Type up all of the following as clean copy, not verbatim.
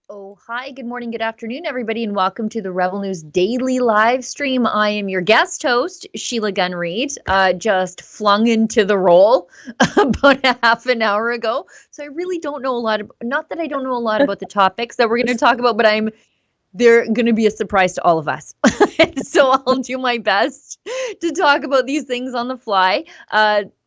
Oh, hi, good morning, good afternoon, everybody, and welcome to the Rebel News Daily live stream. I am your guest host, Sheila Gunn Reid, just flung into the role about a half an hour ago. So I really don't know a lot of, not that I don't know a lot about the topics that we're going to talk about, but they're going to be a surprise to all of us. So I'll do my best to talk about these things on the fly.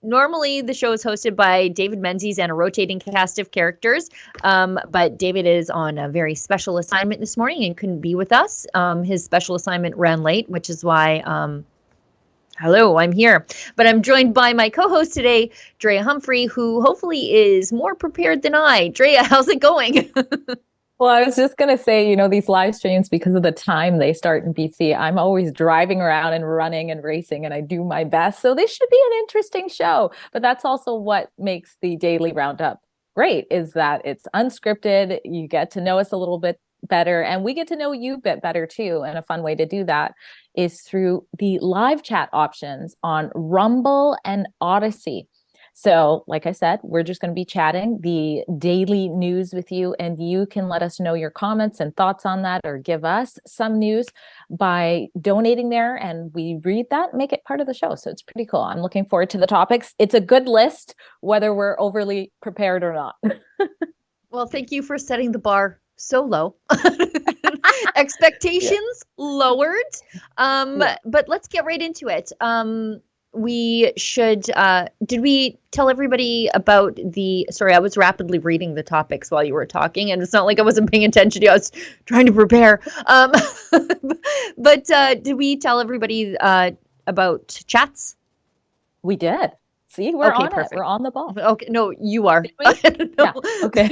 Normally, the show is hosted by David Menzies and a rotating cast of characters, but David is on a very special assignment this morning and couldn't be with us. His special assignment ran late, which is why hello, I'm here. But I'm joined by my co-host today, Drea Humphrey, who hopefully is more prepared than I. Drea, how's it going? Well, I was just going to say, these live streams, because of the time they start in BC, I'm always driving around and running and racing, and I do my best. So this should be an interesting show. But that's also what makes the Daily Roundup great, is that it's unscripted. You get to know us a little bit better, and we get to know you a bit better too. And a fun way to do that is through the live chat options on Rumble and Odyssey. So, like I said, we're just going to be chatting the daily news with you, and you can let us know your comments and thoughts on that, or give us some news by donating there, and we read that, make it part of the show. So it's pretty cool. I'm looking forward to the topics. It's a good list, whether we're overly prepared or not. Well, thank you for setting the bar so low. Expectations lowered. But let's get right into it. We should, did we tell everybody about sorry, I was rapidly reading the topics while you were talking, and it's not like I wasn't paying attention to you. I was trying to prepare. But did we tell everybody about chats? We did. See, we're okay, on perfect. it. We're on the ball. Okay, no, you are. No, yeah, okay.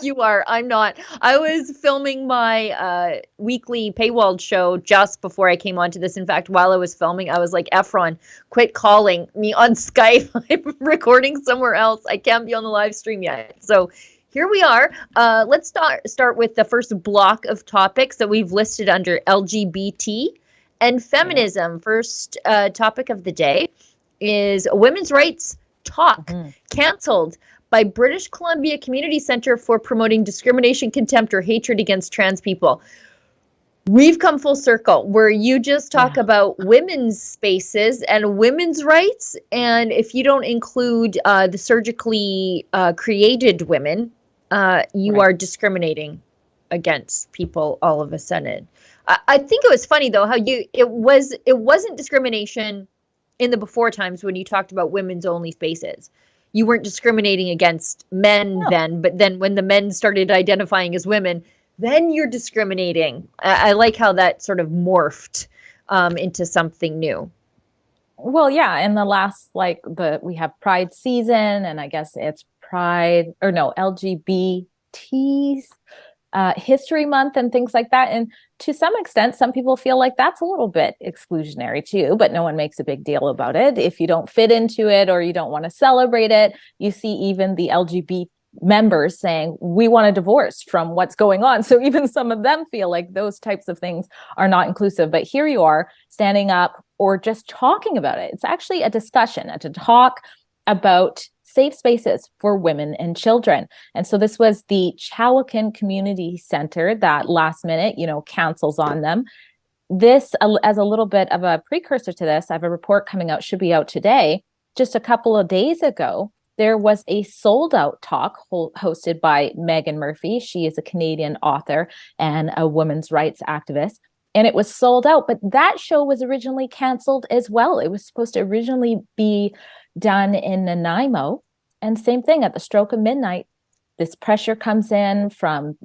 You are. I'm not. I was filming my weekly paywalled show just before I came onto this. In fact, while I was filming, I was like, Efron, quit calling me on Skype. I'm recording somewhere else. I can't be on the live stream yet. So here we are. Let's start with the first block of topics that we've listed under LGBT and feminism. Yeah. First topic of the day is women's rights talk canceled by British Columbia Community Centre for promoting discrimination, contempt, or hatred against trans people. We've come full circle where you just talk about women's spaces and women's rights, and if you don't include the surgically created women, you are discriminating against people all of a sudden. I think it was funny though how it wasn't discrimination in the before times when you talked about women's only spaces. You weren't discriminating against men then, but then when the men started identifying as women, then you're discriminating. I like how that sort of morphed into something new. Well, yeah, in the last, we have Pride season, and I guess it's LGBTs History Month and things like that. And to some extent, some people feel like that's a little bit exclusionary too, but no one makes a big deal about it. If you don't fit into it or you don't want to celebrate it, you see even the LGBT members saying, we want a divorce from what's going on. So even some of them feel like those types of things are not inclusive. But here you are standing up or just talking about it. It's actually a discussion, to talk about safe spaces for women and children. And so this was the Chowkin Community Center that last minute, cancels on them. This, as a little bit of a precursor to this, I have a report coming out, should be out today. Just a couple of days ago, there was a sold out talk hosted by Meghan Murphy. She is a Canadian author and a women's rights activist. And it was sold out, but that show was originally canceled as well. It was supposed to originally be done in Nanaimo. And same thing, at the stroke of midnight, this pressure comes in from,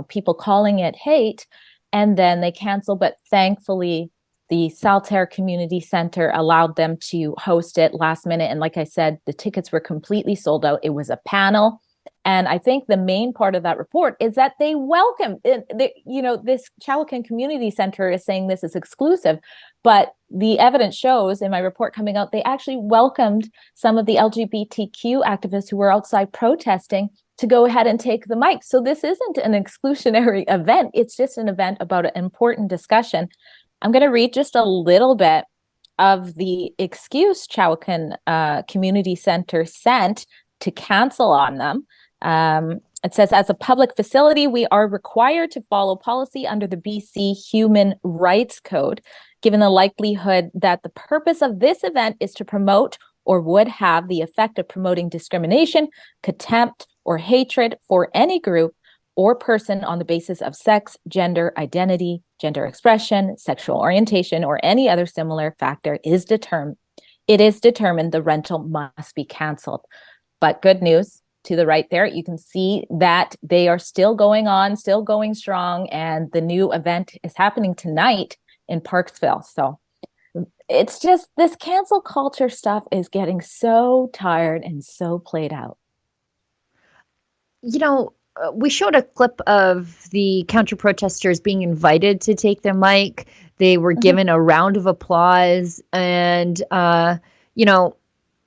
people calling it hate, and then they cancel. But thankfully, the Saltaire Community Center allowed them to host it last minute. And like I said, the tickets were completely sold out. It was a panel. And I think the main part of that report is that they welcome, this Chowkin Community Center is saying this is exclusive, but the evidence shows in my report coming out, they actually welcomed some of the LGBTQ activists who were outside protesting to go ahead and take the mic. So this isn't an exclusionary event. It's just an event about an important discussion. I'm going to read just a little bit of the excuse Chowkin Community Center sent to cancel on them. It says, as a public facility, we are required to follow policy under the BC Human Rights Code, given the likelihood that the purpose of this event is to promote or would have the effect of promoting discrimination, contempt, or hatred for any group or person on the basis of sex, gender identity, gender expression, sexual orientation, or any other similar factor is determined. It is determined the rental must be canceled. But good news, to the right there, you can see that they are still going on, still going strong, and the new event is happening tonight in Parksville. So it's just, this cancel culture stuff is getting so tired and so played out. You know, we showed a clip of the counter protesters being invited to take their mic. They were given a round of applause, and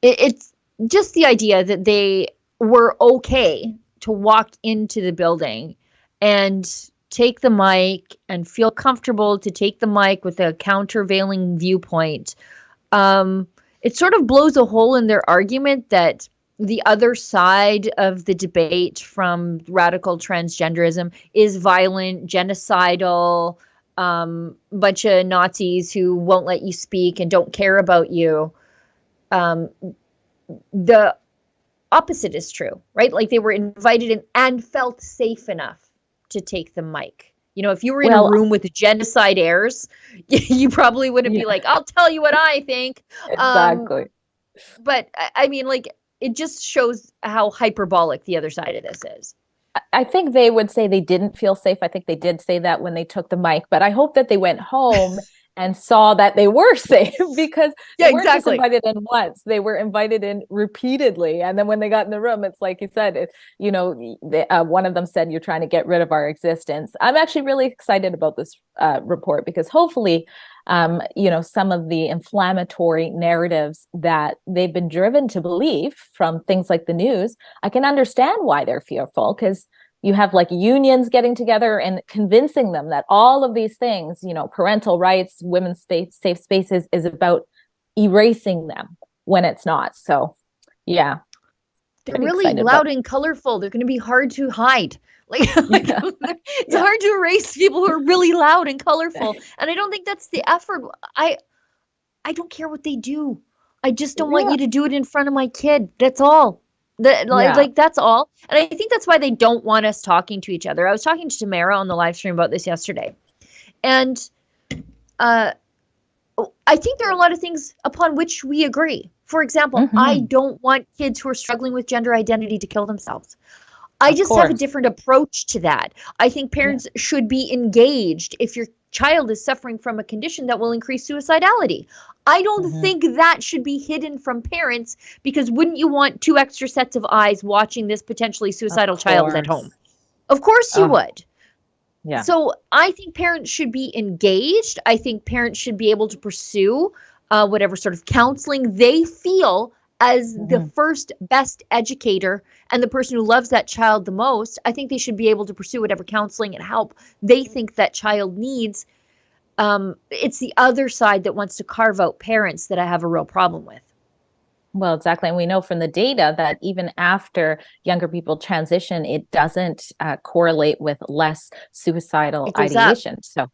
it's just the idea that they were okay to walk into the building and take the mic and feel comfortable to take the mic with a countervailing viewpoint. It sort of blows a hole in their argument that the other side of the debate from radical transgenderism is violent, genocidal, bunch of Nazis who won't let you speak and don't care about you. The opposite is true, right? Like, they were invited in and felt safe enough to take the mic. You know, if you were in a room with genocide heirs, you probably wouldn't be like, I'll tell you what I think. Exactly. But I mean, like, it just shows how hyperbolic the other side of this is. I think they would say they didn't feel safe. I think they did say that when they took the mic, but I hope that they went home and saw that they were safe, because they weren't just invited in once, they were invited in repeatedly. And then when they got in the room, it's like you said, one of them said, you're trying to get rid of our existence. I'm actually really excited about this report, because hopefully, some of the inflammatory narratives that they've been driven to believe from things like the news, I can understand why they're fearful, because you have like unions getting together and convincing them that all of these things, parental rights, women's safe spaces, is about erasing them when it's not. So, yeah. They're really loud and colorful. They're going to be hard to hide. It's hard to erase people who are really loud and colorful. And I don't think that's the effort. I don't care what they do. I just don't want you to do it in front of my kid. That's all. That's all. And I think that's why they don't want us talking to each other. I was talking to Tamara on the live stream about this yesterday. And I think there are a lot of things upon which we agree. For example, I don't want kids who are struggling with gender identity to kill themselves. I just have a different approach to that. I think parents should be engaged if your child is suffering from a condition that will increase suicidality. I don't think that should be hidden from parents, because wouldn't you want 2 extra sets of eyes watching this potentially suicidal child at home? Of course you would. Yeah. So I think parents should be engaged. I think parents should be able to pursue whatever sort of counseling they feel as the first best educator and the person who loves that child the most. I think they should be able to pursue whatever counseling and help they think that child needs. It's the other side that wants to carve out parents that I have a real problem with. Well, exactly. And we know from the data that even after younger people transition, it doesn't correlate with less suicidal ideation. So,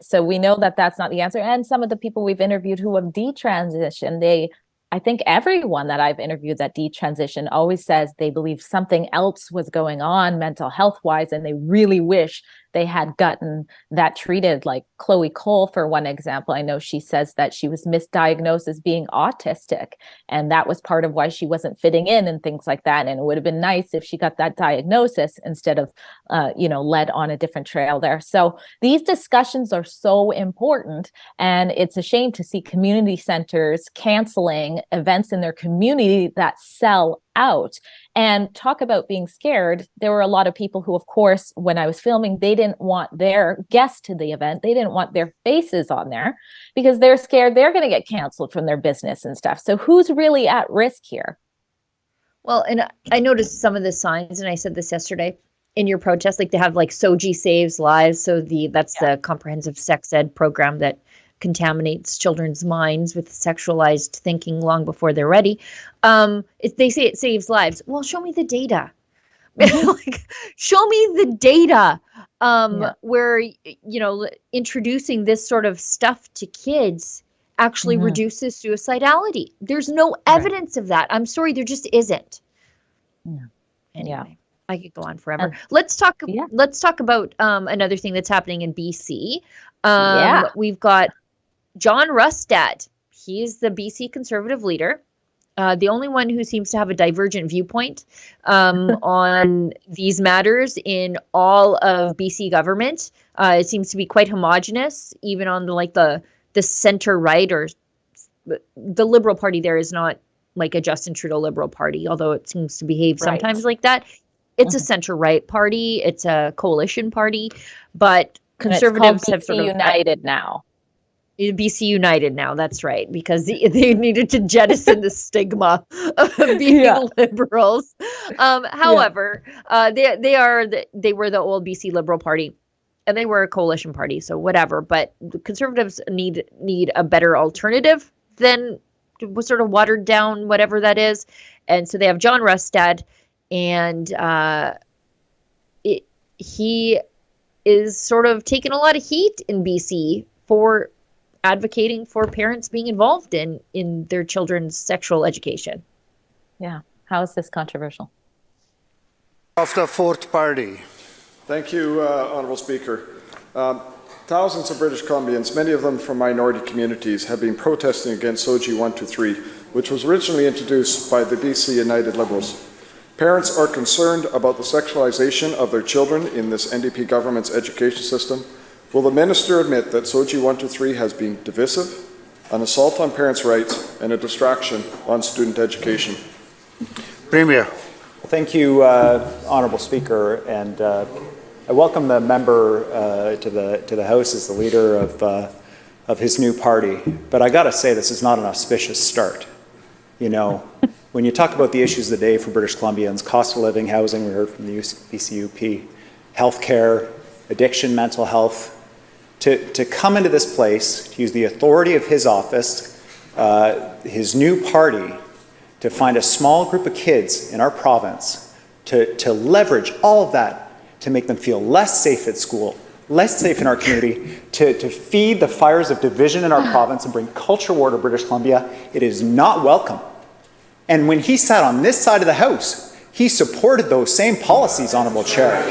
so we know that that's not the answer. And some of the people we've interviewed who have detransitioned, I think everyone that I've interviewed that detransition always says they believe something else was going on mental health wise, and they really wish they had gotten that treated. Like Chloe Cole, for one example, I know she says that she was misdiagnosed as being autistic, and that was part of why she wasn't fitting in and things like that. And it would have been nice if she got that diagnosis instead of, led on a different trail there. So these discussions are so important, and it's a shame to see community centers canceling events in their community that sell out. And talk about being scared. There were a lot of people who, of course, when I was filming, they didn't want their guests to the event. They didn't want their faces on there because they're scared they're going to get canceled from their business and stuff. So who's really at risk here? Well, and I noticed some of the signs, and I said this yesterday in your protest, like they have like Soji Saves Lives. So that's the comprehensive sex ed program that contaminates children's minds with sexualized thinking long before they're ready. They say it saves lives. Well, show me the data. Like, show me the data Yeah. where, introducing this sort of stuff to kids actually Mhm. reduces suicidality. There's no Right. evidence of that. I'm sorry, there just isn't. Yeah. Anyway, I could go on forever. And Let's talk yeah. about another thing that's happening in BC. Yeah. We've got John Rustad. He's the BC Conservative leader. The only one who seems to have a divergent viewpoint on these matters in all of BC government. It seems to be quite homogenous, even on the center right, or the Liberal Party. There is not like a Justin Trudeau Liberal Party, although it seems to behave sometimes like that. It's a center right party. It's a coalition party, but Conservatives have sort of united now. BC United now, that's right, because they needed to jettison the stigma of being liberals. However, they were the old BC Liberal Party, and they were a coalition party, so whatever. But the Conservatives need a better alternative than sort of watered down whatever that is, and so they have John Rustad, and he is sort of taking a lot of heat in BC for advocating for parents being involved in their children's sexual education. Yeah. How is this controversial? Of the fourth party. Thank you, Honourable Speaker. Thousands of British Columbians, many of them from minority communities, have been protesting against SOGI 123, which was originally introduced by the BC United Liberals. Parents are concerned about the sexualization of their children in this NDP government's education system. Will the Minister admit that SOGI 123 has been divisive, an assault on parents' rights, and a distraction on student education? Premier. Thank you, Honourable Speaker, and I welcome the member to the House as the leader of his new party. But I got to say, this is not an auspicious start. You know, when you talk about the issues of the day for British Columbians, cost of living, housing, we heard from the BCUP, healthcare, addiction, mental health, to come into this place, to use the authority of his office, his new party, to find a small group of kids in our province, to leverage all of that, to make them feel less safe at school, less safe in our community, to feed the fires of division in our province and bring culture war to British Columbia, it is not welcome. And when he sat on this side of the House, he supported those same policies, Honourable Chair.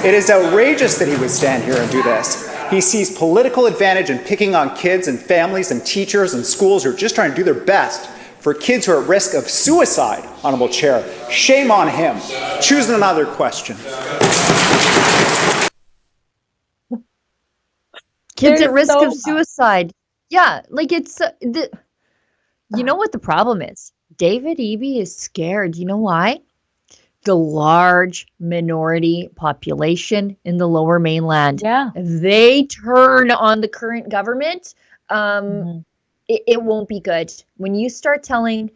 It is outrageous that he would stand here and do this. He sees political advantage in picking on kids and families and teachers and schools who are just trying to do their best for kids who are at risk of suicide, Honourable Chair. Shame on him. Choose another question. Kids at risk of suicide. Yeah, like it's you know what the problem is? David Eby is scared. You know why? The large minority population in the Lower Mainland. Yeah. If they turn on the current government, it won't be good. When you start telling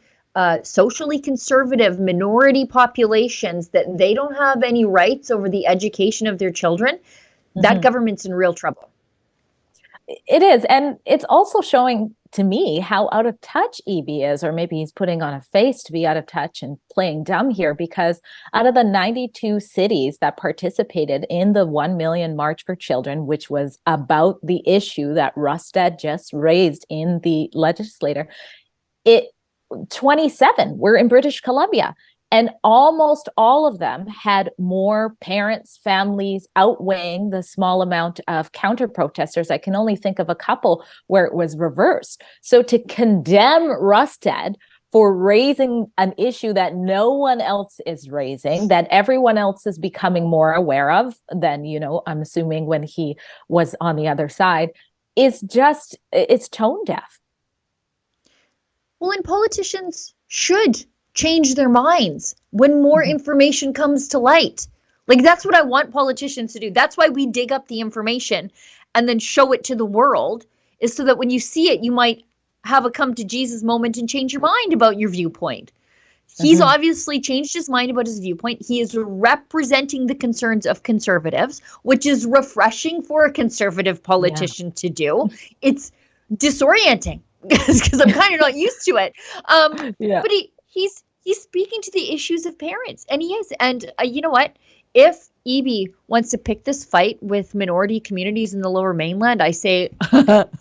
socially conservative minority populations that they don't have any rights over the education of their children, that government's in real trouble. It is. And it's also showing to me how out of touch Eby is, or maybe he's putting on a face to be out of touch and playing dumb here, because out of the 92 cities that participated in the 1 million March for Children, which was about the issue that Rustad just raised in the legislature, 27 were in British Columbia. And almost all of them had more parents, families outweighing the small amount of counter protesters. I can only think of a couple where it was reversed. So to condemn Rustad for raising an issue that no one else is raising, that everyone else is becoming more aware of than, I'm assuming when he was on the other side, is just, it's tone deaf. Well, and politicians should change their minds when more information comes to light. Like, that's what I want politicians to do. That's why we dig up the information and then show it to the world, is so that when you see it, you might have a come to Jesus moment and change your mind about your viewpoint. He's obviously changed his mind about his viewpoint. He is representing the concerns of conservatives, which is refreshing for a conservative politician to do. It's disorienting because I'm kind of not used to it. But he's speaking to the the issues of parents, and he is. And you know what? If Eby wants to pick this fight with minority communities in the Lower Mainland, I say,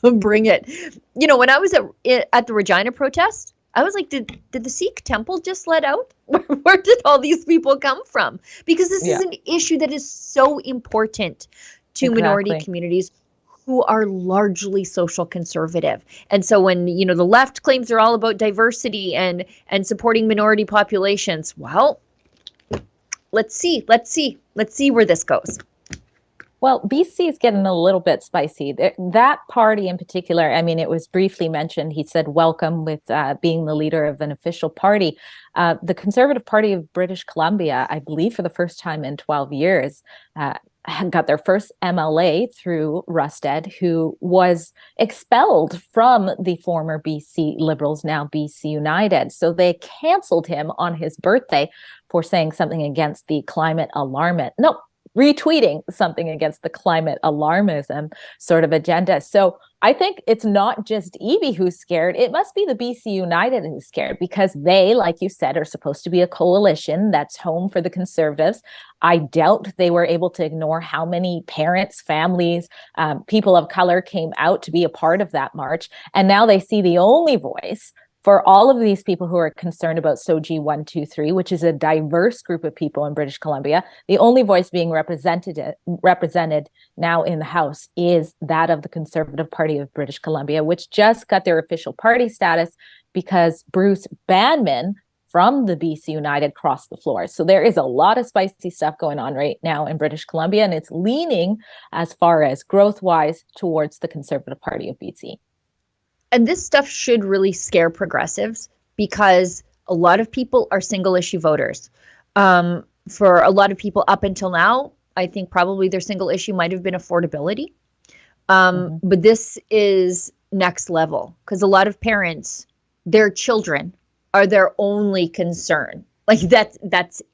bring it. You know, when I was at the Regina protest, I was like, did the Sikh temple just let out? Where did all these people come from? Because this is an issue that is so important to minority communities who are largely social conservative. And so when, you know, the left claims they're all about diversity and supporting minority populations, well, let's see where this goes. Well, BC is getting a little bit spicy. That party in particular, I mean, it was briefly mentioned. He said welcome with being the leader of an official party. The Conservative Party of British Columbia, I believe for the first time in 12 years, got their first MLA through Rusted, who was expelled from the former BC Liberals, now BC United. So they canceled him on his birthday for saying something against the climate alarmist. No, retweeting something against the climate alarmism sort of agenda. So I think it's not just Eby who's scared. It must be the BC United who's scared, because they, like you said, are supposed to be a coalition that's home for the Conservatives. I doubt they were able to ignore how many parents, families, people of color came out to be a part of that march. And now they see the only voice for all of these people who are concerned about SOGI 123, which is a diverse group of people in British Columbia. The only voice being represented now in the House is that of the Conservative Party of British Columbia, which just got their official party status because Bruce Banman from the BC United crossed the floor. So there is a lot of spicy stuff going on right now in British Columbia, and it's leaning, as far as growth-wise, towards the Conservative Party of BC. And this stuff should really scare progressives, because a lot of people are single issue voters. For a lot of people up until now, I think probably their single issue might have been affordability. But this is next level, because a lot of parents, their children are their only concern. Like that's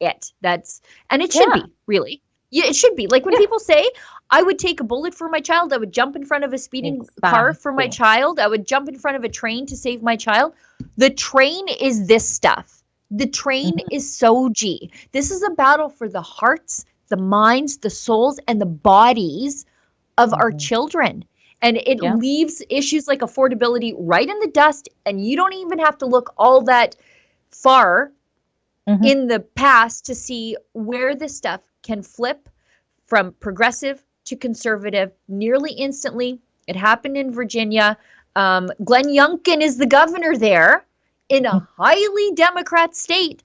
it. And it should be, really. Yeah, it should be. Like when people say, I would take a bullet for my child, I would jump in front of a speeding car for my child, I would jump in front of a train to save my child. The train is this stuff. The train is SOGI. This is a battle for the hearts, the minds, the souls, and the bodies of our children. And it leaves issues like affordability right in the dust, and you don't even have to look all that far in the past to see where this stuff can flip from progressive to conservative nearly instantly. It happened in Virginia. Glenn Youngkin is the governor there in a highly Democrat state,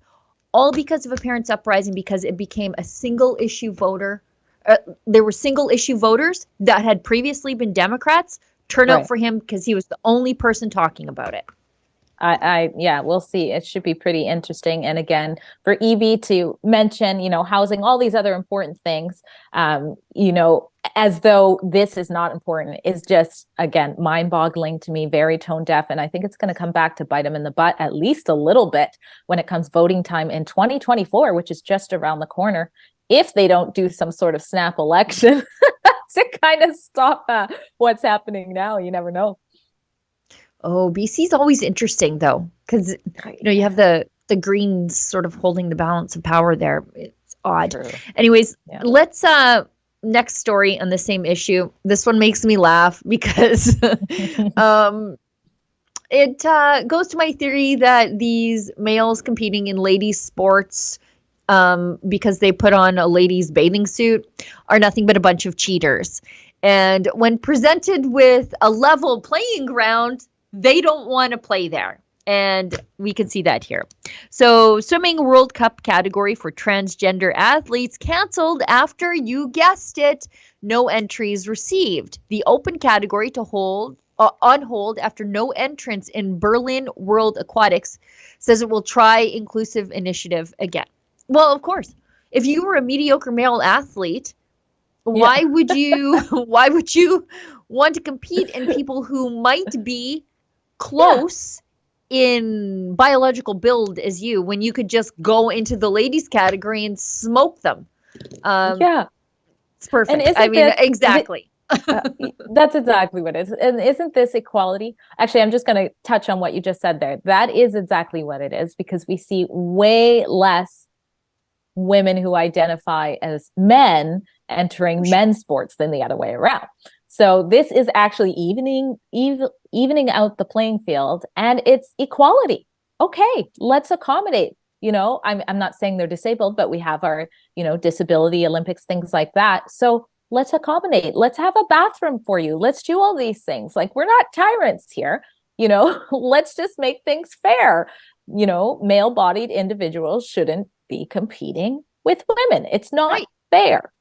all because of a parents' uprising, because it became a single issue voter. There were single issue voters that had previously been Democrats turn out for him because he was the only person talking about it. Yeah, we'll see. It should be pretty interesting. And again, for Eby to mention, housing, all these other important things, as though this is not important, is just, again, mind-boggling to me, very tone deaf. And I think it's going to come back to bite him in the butt at least a little bit when it comes voting time in 2024, which is just around the corner, if they don't do some sort of snap election to kind of stop what's happening now. You never know. Oh, BC's always interesting, though, because you have the Greens sort of holding the balance of power there. It's odd. True. Anyways, let's next story on the same issue. This one makes me laugh because it goes to my theory that these males competing in ladies' sports, because they put on a ladies' bathing suit, are nothing but a bunch of cheaters. And when presented with a level playing ground, they don't want to play there. And we can see that here. So swimming World Cup category for transgender athletes canceled after, you guessed it, no entries received. The open category to hold on hold after no entrance in Berlin World Aquatics says it will try inclusive initiative again. Well, of course, if you were a mediocre male athlete, why would you want to compete in people who might be close in biological build as you, when you could just go into the ladies category and smoke them? It's perfect. Exactly. That's exactly what it is. And isn't this equality? Actually, I'm just going to touch on what you just said there. That is exactly what it is, because we see way less women who identify as men entering men's sports than the other way around. So this is actually evening out the playing field, and it's equality. Okay, let's accommodate. I'm not saying they're disabled, but we have our, disability Olympics, things like that. So let's accommodate. Let's have a bathroom for you. Let's do all these things. Like, we're not tyrants here. Let's just make things fair. Male-bodied individuals shouldn't be competing with women. It's not fair.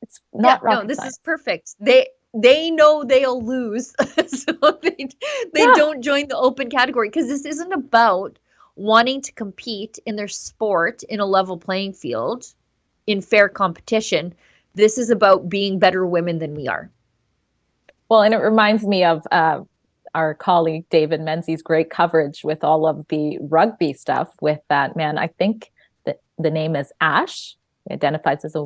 It's not rocket this science. is perfect. They know they'll lose, so they don't join the open category, because this isn't about wanting to compete in their sport in a level playing field in fair competition. This is about being better women than we are. Well, and it reminds me of our colleague David Menzies' great coverage with all of the rugby stuff with that man. I think that the name is Ash. He identifies as a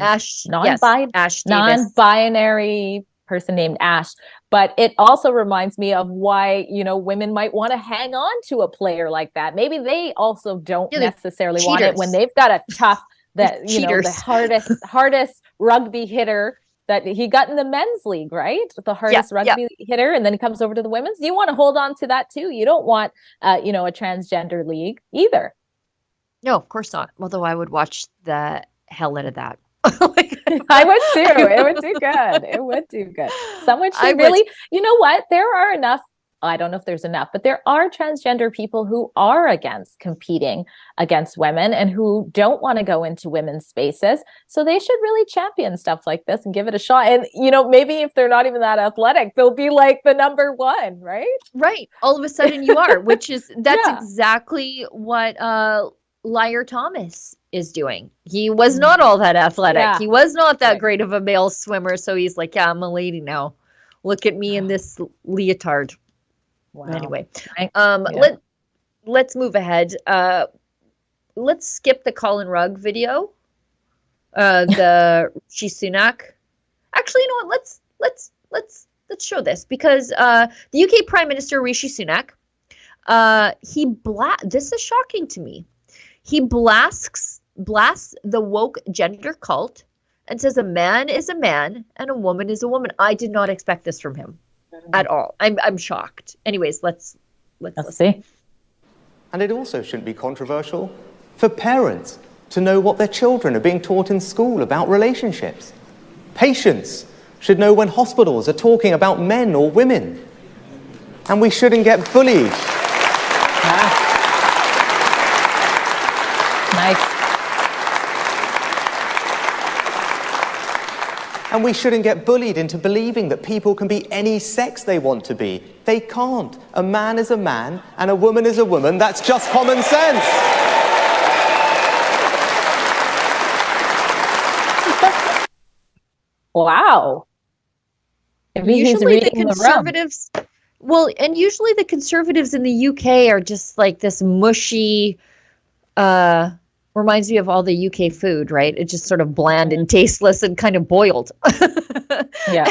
non-binary person named Ash. But it also reminds me of why, women might want to hang on to a player like that. Maybe they also don't necessarily want it when they've got a tough, the hardest rugby hitter that he got in the men's league, right? The hardest rugby hitter, and then he comes over to the women's. You want to hold on to that too. You don't want, a transgender league either. No, of course not. Although I would watch the hell out of that. I would too. It would do good. It would do good. Someone should really, you know what? There are enough, I don't know if there's enough, but there are transgender people who are against competing against women and who don't want to go into women's spaces. So they should really champion stuff like this and give it a shot. And, maybe if they're not even that athletic, they'll be like the number one, right? Right. All of a sudden you are, that's exactly what Liar Thomas is doing. He was not all that athletic. Yeah. He was not that great of a male swimmer. So he's like, yeah, I'm a lady now. Look at me in this leotard. Wow. Anyway, let's move ahead. Let's skip the Colin Rugg video. The Rishi Sunak. Actually, you know what? Let's show this, because the UK Prime Minister Rishi Sunak, this is shocking to me. He blasts the woke gender cult and says a man is a man and a woman is a woman. I did not expect this from him at all. I'm shocked. Anyways, let's see. And it also shouldn't be controversial for parents to know what their children are being taught in school about relationships. Patients should know when hospitals are talking about men or women. And we shouldn't get bullied. Nice. And we shouldn't get bullied into believing that people can be any sex they want to be. They can't. A man is a man and a woman is a woman. That's just common sense. Wow. Usually the conservatives, and usually the conservatives in the UK are just like this mushy, reminds me of all the UK food, right? It's just sort of bland and tasteless and kind of boiled. Yeah.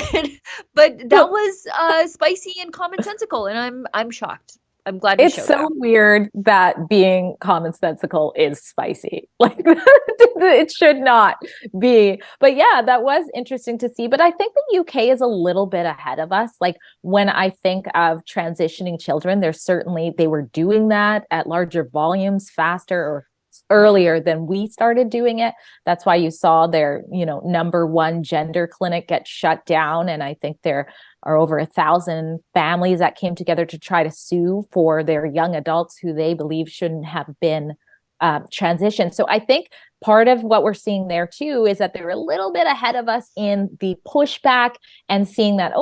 But that was spicy and commonsensical, and I'm shocked. I'm glad you showed It's so weird that being commonsensical is spicy. Like, it should not be. But yeah, that was interesting to see. But I think the UK is a little bit ahead of us. Like, when I think of transitioning children, they were doing that at larger volumes, faster or earlier than we started doing it. That's why you saw their, number one gender clinic get shut down. And I think there are over 1,000 families that came together to try to sue for their young adults who they believe shouldn't have been transitioned. So I think part of what we're seeing there too is that they're a little bit ahead of us in the pushback and seeing that,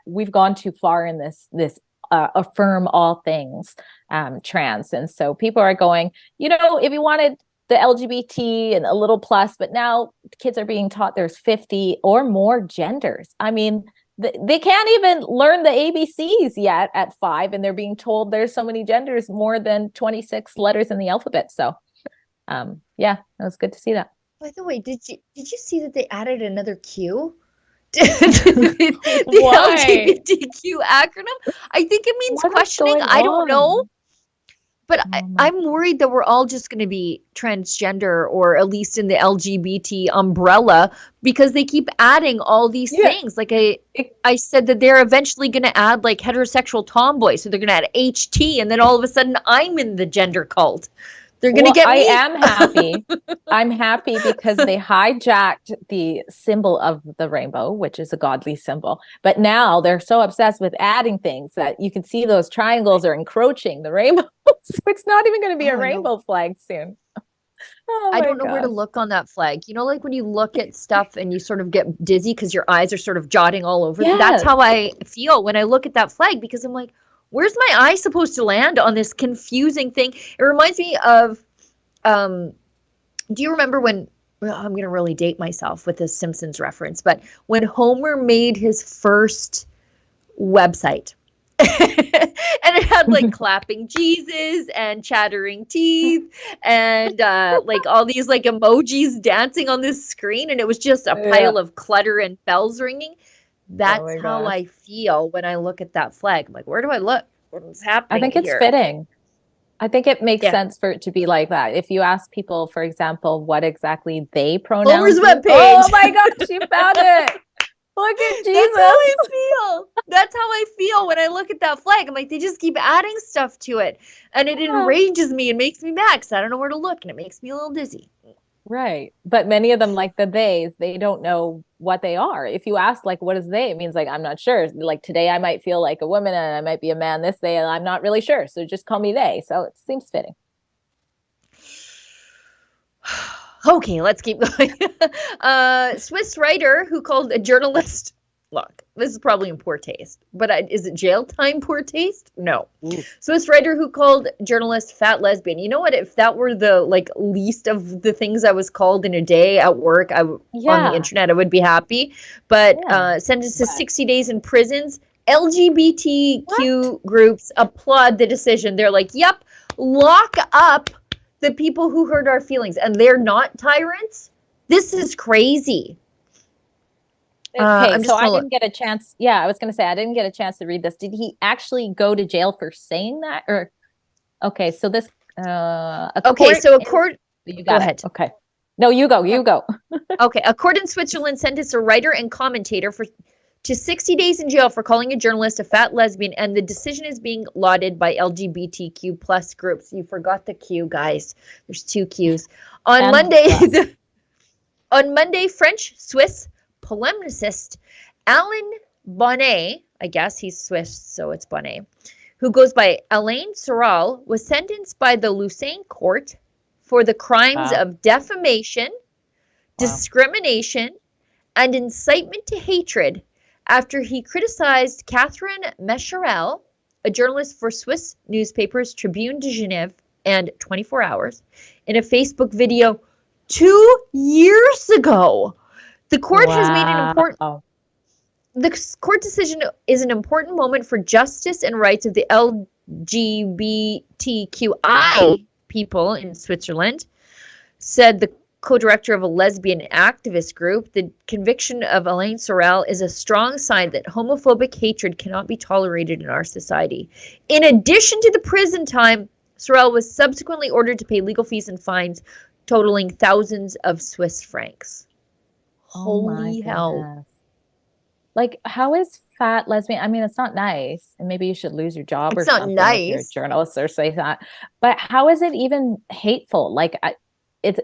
we've gone too far in this affirm all things trans. And so people are going, if you wanted the LGBT and a little plus, but now kids are being taught there's 50 or more genders. I mean, they can't even learn the ABCs yet at 5, and they're being told there's so many genders, more than 26 letters in the alphabet. So yeah, it was good to see that. By the way, did you see that they added another Q the Why? LGBTQ acronym. I think it means What is questioning. going I don't know. on? But Oh my- I'm worried that we're all just going to be transgender, or at least in the LGBT umbrella, because they keep adding all these Yeah. things. Like I said that they're eventually going to add like heterosexual tomboy. So they're going to add HT, and then all of a sudden I'm in the gender cult. They're going to Well, get I me. am happy. I'm happy because they hijacked the symbol of the rainbow, which is a godly symbol. But now they're so obsessed with adding things that you can see those triangles are encroaching the rainbow. So it's not even going to be Oh, a I know. rainbow flag soon. Oh I my don't know where to gosh. look on that flag. You know, like when you look at stuff and you sort of get dizzy because your eyes are sort of jotting all over. That's Yes. how I feel when I look at that flag, because I'm like, where's my eye supposed to land on this confusing thing? It reminds me of, do you remember when, well, I'm going to really date myself with this Simpsons reference, but when Homer made his first website, and it had like clapping Jesus and chattering teeth and like all these like emojis dancing on this screen, and it was just a pile of clutter and bells ringing. That's my how gosh. I feel when I look at that flag. I'm like, where do I look? What's happening I think it's here? fitting. I think it makes Yeah. sense for it to be like that. If you ask people, for example, what exactly they pronounce. Homer's webpage. Oh my gosh, you found it. Look at Jesus. That's how I feel. That's how I feel when I look at that flag. I'm like, they just keep adding stuff to it, and it enrages me and makes me mad because I don't know where to look, and it makes me a little dizzy. Right. But many of them, like the they don't know what they are. If you ask, like, what is they? It means like, I'm not sure. Like today I might feel like a woman and I might be a man this day, and I'm not really sure. So just call me they. So it seems fitting. Okay, let's keep going. Swiss writer who called a journalist, look, this is probably in poor taste, but is it jail time poor taste? No. Swiss writer who called journalist fat lesbian. You know what? If that were the like least of the things I was called in a day at work, on the internet, I would be happy. But sentenced to 60 days in prisons. LGBTQ groups applaud the decision. They're like, yep, lock up the people who hurt our feelings, and they're not tyrants. This is crazy. Okay, so I didn't get a chance. Yeah, I was going to say I didn't get a chance to read this. Did he actually go to jail for saying that? Or okay, so this. Okay, so a court. Go ahead. Okay, no, you go. You go. Okay, a court in Switzerland sentenced a writer and commentator to 60 days in jail for calling a journalist a fat lesbian, and the decision is being lauded by LGBTQ plus groups. You forgot the Q, guys. There's 2 Qs. On Monday, French-Swiss polemicist Alain Bonnet, I guess he's Swiss, so it's Bonnet, who goes by Alain Soral, was sentenced by the Lausanne court for the crimes of defamation, discrimination, and incitement to hatred after he criticized Catherine Mecherel, a journalist for Swiss newspapers Tribune de Genève and 24 Hours, in a Facebook video 2 years ago. The court has made an important. The court decision is an important moment for justice and rights of the LGBTQI people in Switzerland, said the co-director of a lesbian activist group. The conviction of Alain Sorel is a strong sign that homophobic hatred cannot be tolerated in our society. In addition to the prison time, Sorel was subsequently ordered to pay legal fees and fines totaling thousands of Swiss francs. Holy hell. Like, how is fat lesbian? I mean, it's not nice, and maybe you should lose your job or It's not something nice. if you're a journalist or say that. But how is it even hateful? Like, it's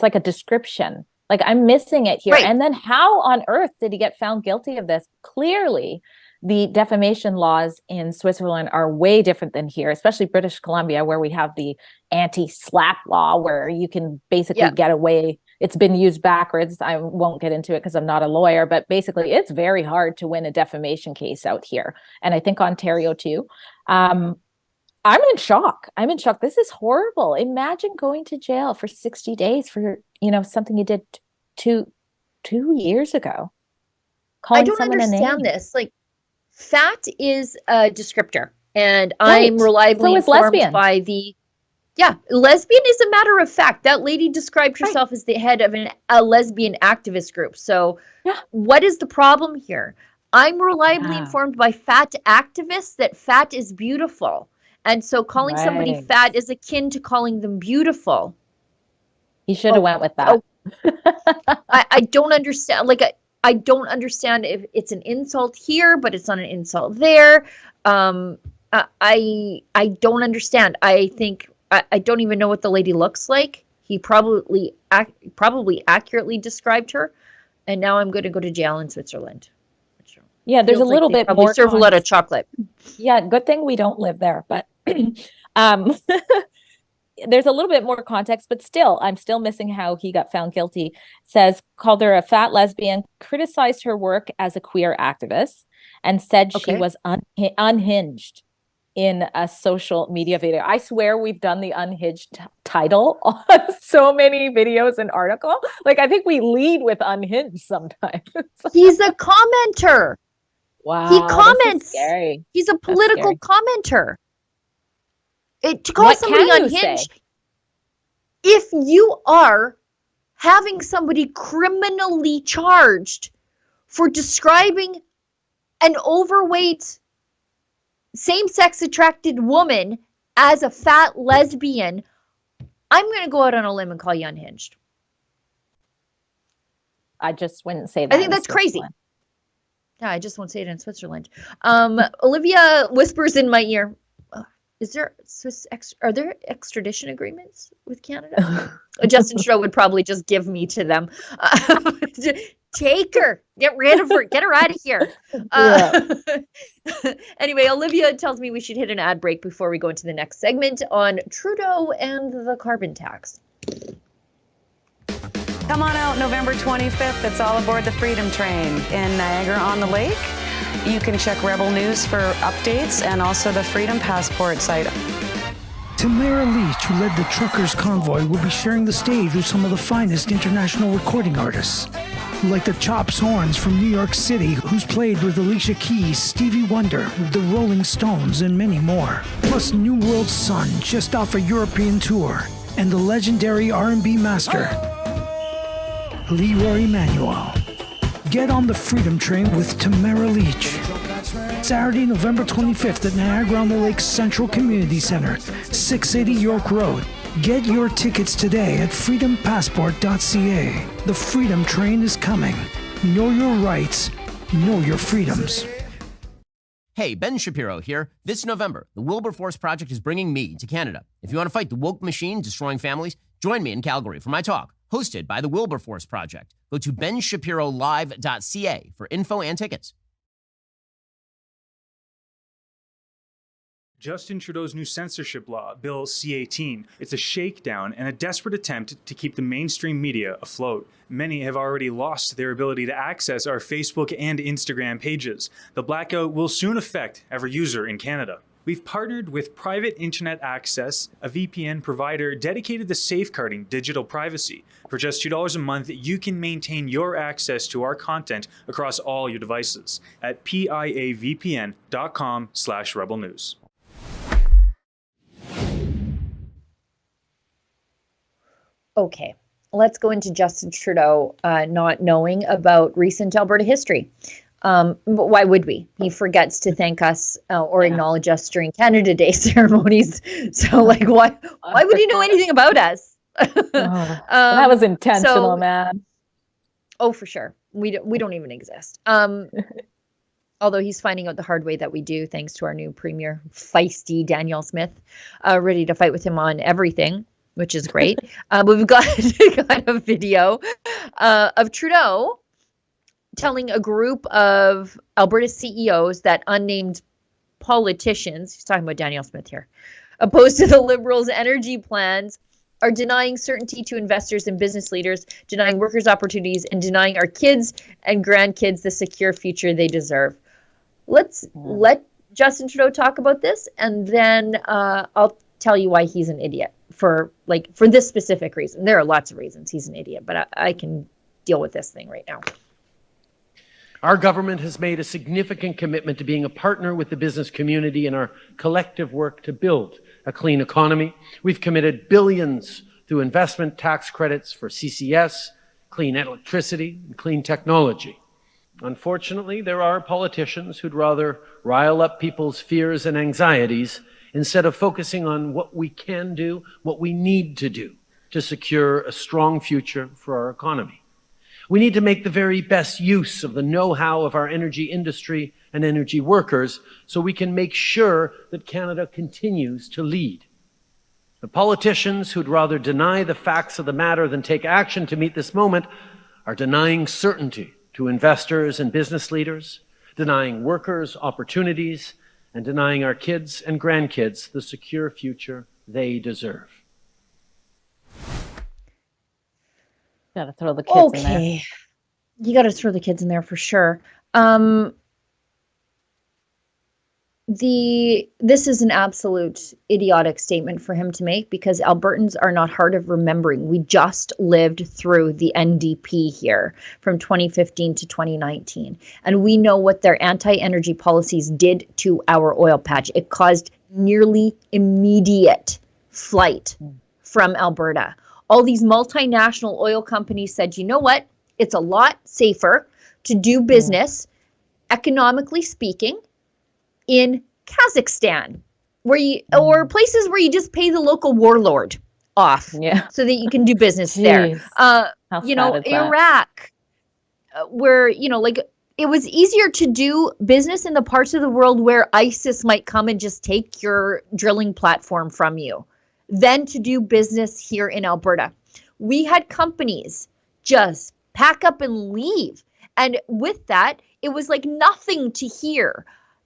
like a description. Like, I'm missing it here. Right. And then how on earth did he get found guilty of this? Clearly, the defamation laws in Switzerland are way different than here, especially British Columbia, where we have the anti-slap law, where you can basically get away. It's been used backwards. I won't get into it because I'm not a lawyer, but basically it's very hard to win a defamation case out here. And I think Ontario too. I'm in shock. This is horrible. Imagine going to jail for 60 days for, something you did two years ago. I don't understand this. Like, fat is a descriptor, and I'm reliably informed by the Yeah, lesbian is a matter of fact. That lady described herself as the head of a lesbian activist group. So Yeah. what is the problem here? I'm reliably Yeah. informed by fat activists that fat is beautiful. And so calling somebody Right. fat is akin to calling them beautiful. He should have went with that. I don't understand. Like, I don't understand if it's an insult here, but it's not an insult there. I don't understand. I think I don't even know what the lady looks like. He probably accurately described her, and now I'm going to go to jail in Switzerland. Yeah, there's a little bit probably more. Serve a lot of chocolate. Yeah, good thing we don't live there, but there's a little bit more context, but still, I'm still missing how he got found guilty. Says, called her a fat lesbian, criticized her work as a queer activist, and said she was unhinged in a social media video. I swear we've done the unhinged title on so many videos and articles. Like, I think we lead with unhinged sometimes. He's a commenter. Wow. He comments. Scary. He's a political commenter. To call somebody unhinged, if you are having somebody criminally charged for describing an overweight, same-sex attracted woman as a fat lesbian, I'm going to go out on a limb and call you unhinged. I just wouldn't say that. I think that's crazy. Yeah, I just won't say it in Switzerland. Olivia whispers in my ear, are there extradition agreements with Canada? Justin Trudeau would probably just give me to them. Take her, get rid of her, get her out of here. Anyway, Olivia tells me we should hit an ad break before we go into the next segment on Trudeau and the carbon tax. Come on out November 25th. It's all aboard the Freedom Train in Niagara-on-the-Lake. You can check Rebel News for updates and also the Freedom Passport site. Tamara Leach, who led the truckers' convoy, will be sharing the stage with some of the finest international recording artists, like the Chops Horns from New York City, who's played with Alicia Keys, Stevie Wonder, the Rolling Stones, and many more. Plus New World Sun, just off a European tour, and the legendary R&B master, Leroy Emanuel. Get on the Freedom Train with Tamara Leach. Saturday, November 25th at Niagara-on-the-Lake Central Community Center, 680 York Road. Get your tickets today at freedompassport.ca. The Freedom Train is coming. Know your rights. Know your freedoms. Hey, Ben Shapiro here. This November, the Wilberforce Project is bringing me to Canada. If you want to fight the woke machine destroying families, join me in Calgary for my talk, hosted by the Wilberforce Project. Go to benshapirolive.ca for info and tickets. Justin Trudeau's new censorship law, Bill C-18, it's a shakedown and a desperate attempt to keep the mainstream media afloat. Many have already lost their ability to access our Facebook and Instagram pages. The blackout will soon affect every user in Canada. We've partnered with Private Internet Access, a VPN provider dedicated to safeguarding digital privacy. For just $2 a month, you can maintain your access to our content across all your devices at piavpn.com/rebelnews. Okay, let's go into Justin Trudeau not knowing about recent Alberta history. But why would we? He forgets to thank us or acknowledge us during Canada Day ceremonies. So, like, why would he know anything about us? That was intentional, man. Oh, for sure. We don't even exist. Although he's finding out the hard way that we do, thanks to our new premier, feisty Danielle Smith, ready to fight with him on everything, which is great. But we've got a video of Trudeau telling a group of Alberta CEOs that unnamed politicians, he's talking about Danielle Smith here, opposed to the Liberals' energy plans, are denying certainty to investors and business leaders, denying workers opportunities, and denying our kids and grandkids the secure future they deserve. Let's let Justin Trudeau talk about this, and then I'll tell you why he's an idiot for this specific reason. There are lots of reasons he's an idiot, but I can deal with this thing right now. Our government has made a significant commitment to being a partner with the business community in our collective work to build a clean economy. We've committed billions through investment tax credits for CCS, clean electricity, and clean technology. Unfortunately, there are politicians who'd rather rile up people's fears and anxieties instead of focusing on what we can do, what we need to do to secure a strong future for our economy. We need to make the very best use of the know-how of our energy industry and energy workers so we can make sure that Canada continues to lead. The politicians who'd rather deny the facts of the matter than take action to meet this moment are denying certainty to investors and business leaders, denying workers opportunities, and denying our kids and grandkids the secure future they deserve. Gotta throw the kids in there. Okay. You got to throw the kids in there for sure. This is an absolute idiotic statement for him to make because Albertans are not hard of remembering. We just lived through the NDP here from 2015 to 2019, and we know what their anti-energy policies did to our oil patch. It caused nearly immediate flight from Alberta. All these multinational oil companies said, you know what? It's a lot safer to do business, economically speaking, in Kazakhstan, where you or places where you just pay the local warlord off, so that you can do business there. Iraq, where like it was easier to do business in the parts of the world where ISIS might come and just take your drilling platform from you, than to do business here in Alberta. We had companies just pack up and leave, and with that, it was like nothing to hear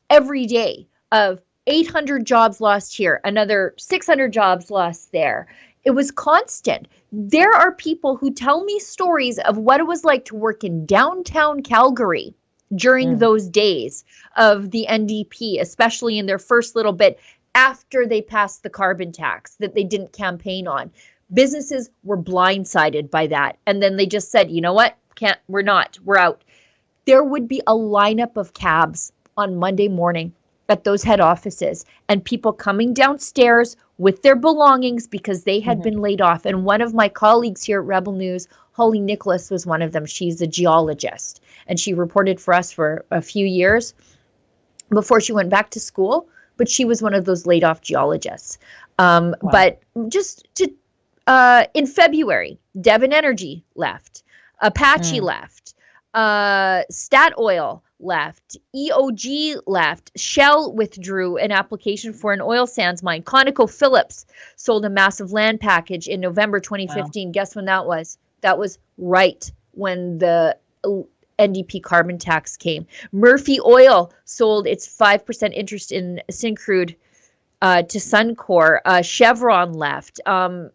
every day of 800 jobs lost here, another 600 jobs lost there. It was constant. There are people who tell me stories of what it was like to work in downtown Calgary during those days of the NDP, especially in their first little bit after they passed the carbon tax that they didn't campaign on. Businesses were blindsided by that. And then they just said, you know what? We're out. There would be a lineup of cabs on Monday morning at those head offices and people coming downstairs with their belongings because they had been laid off. And one of my colleagues here at Rebel News, Holly Nicholas, was one of them. She's a geologist and she reported for us for a few years before she went back to school, but she was one of those laid off geologists. Wow. But just to, in February, Devon Energy left, Apache left, Statoil left, EOG left, Shell withdrew an application for an oil sands mine. ConocoPhillips sold a massive land package in November 2015. Wow. Guess when that was? That was right when the NDP carbon tax came. Murphy Oil sold its 5% interest in Syncrude to Suncor. Chevron left. And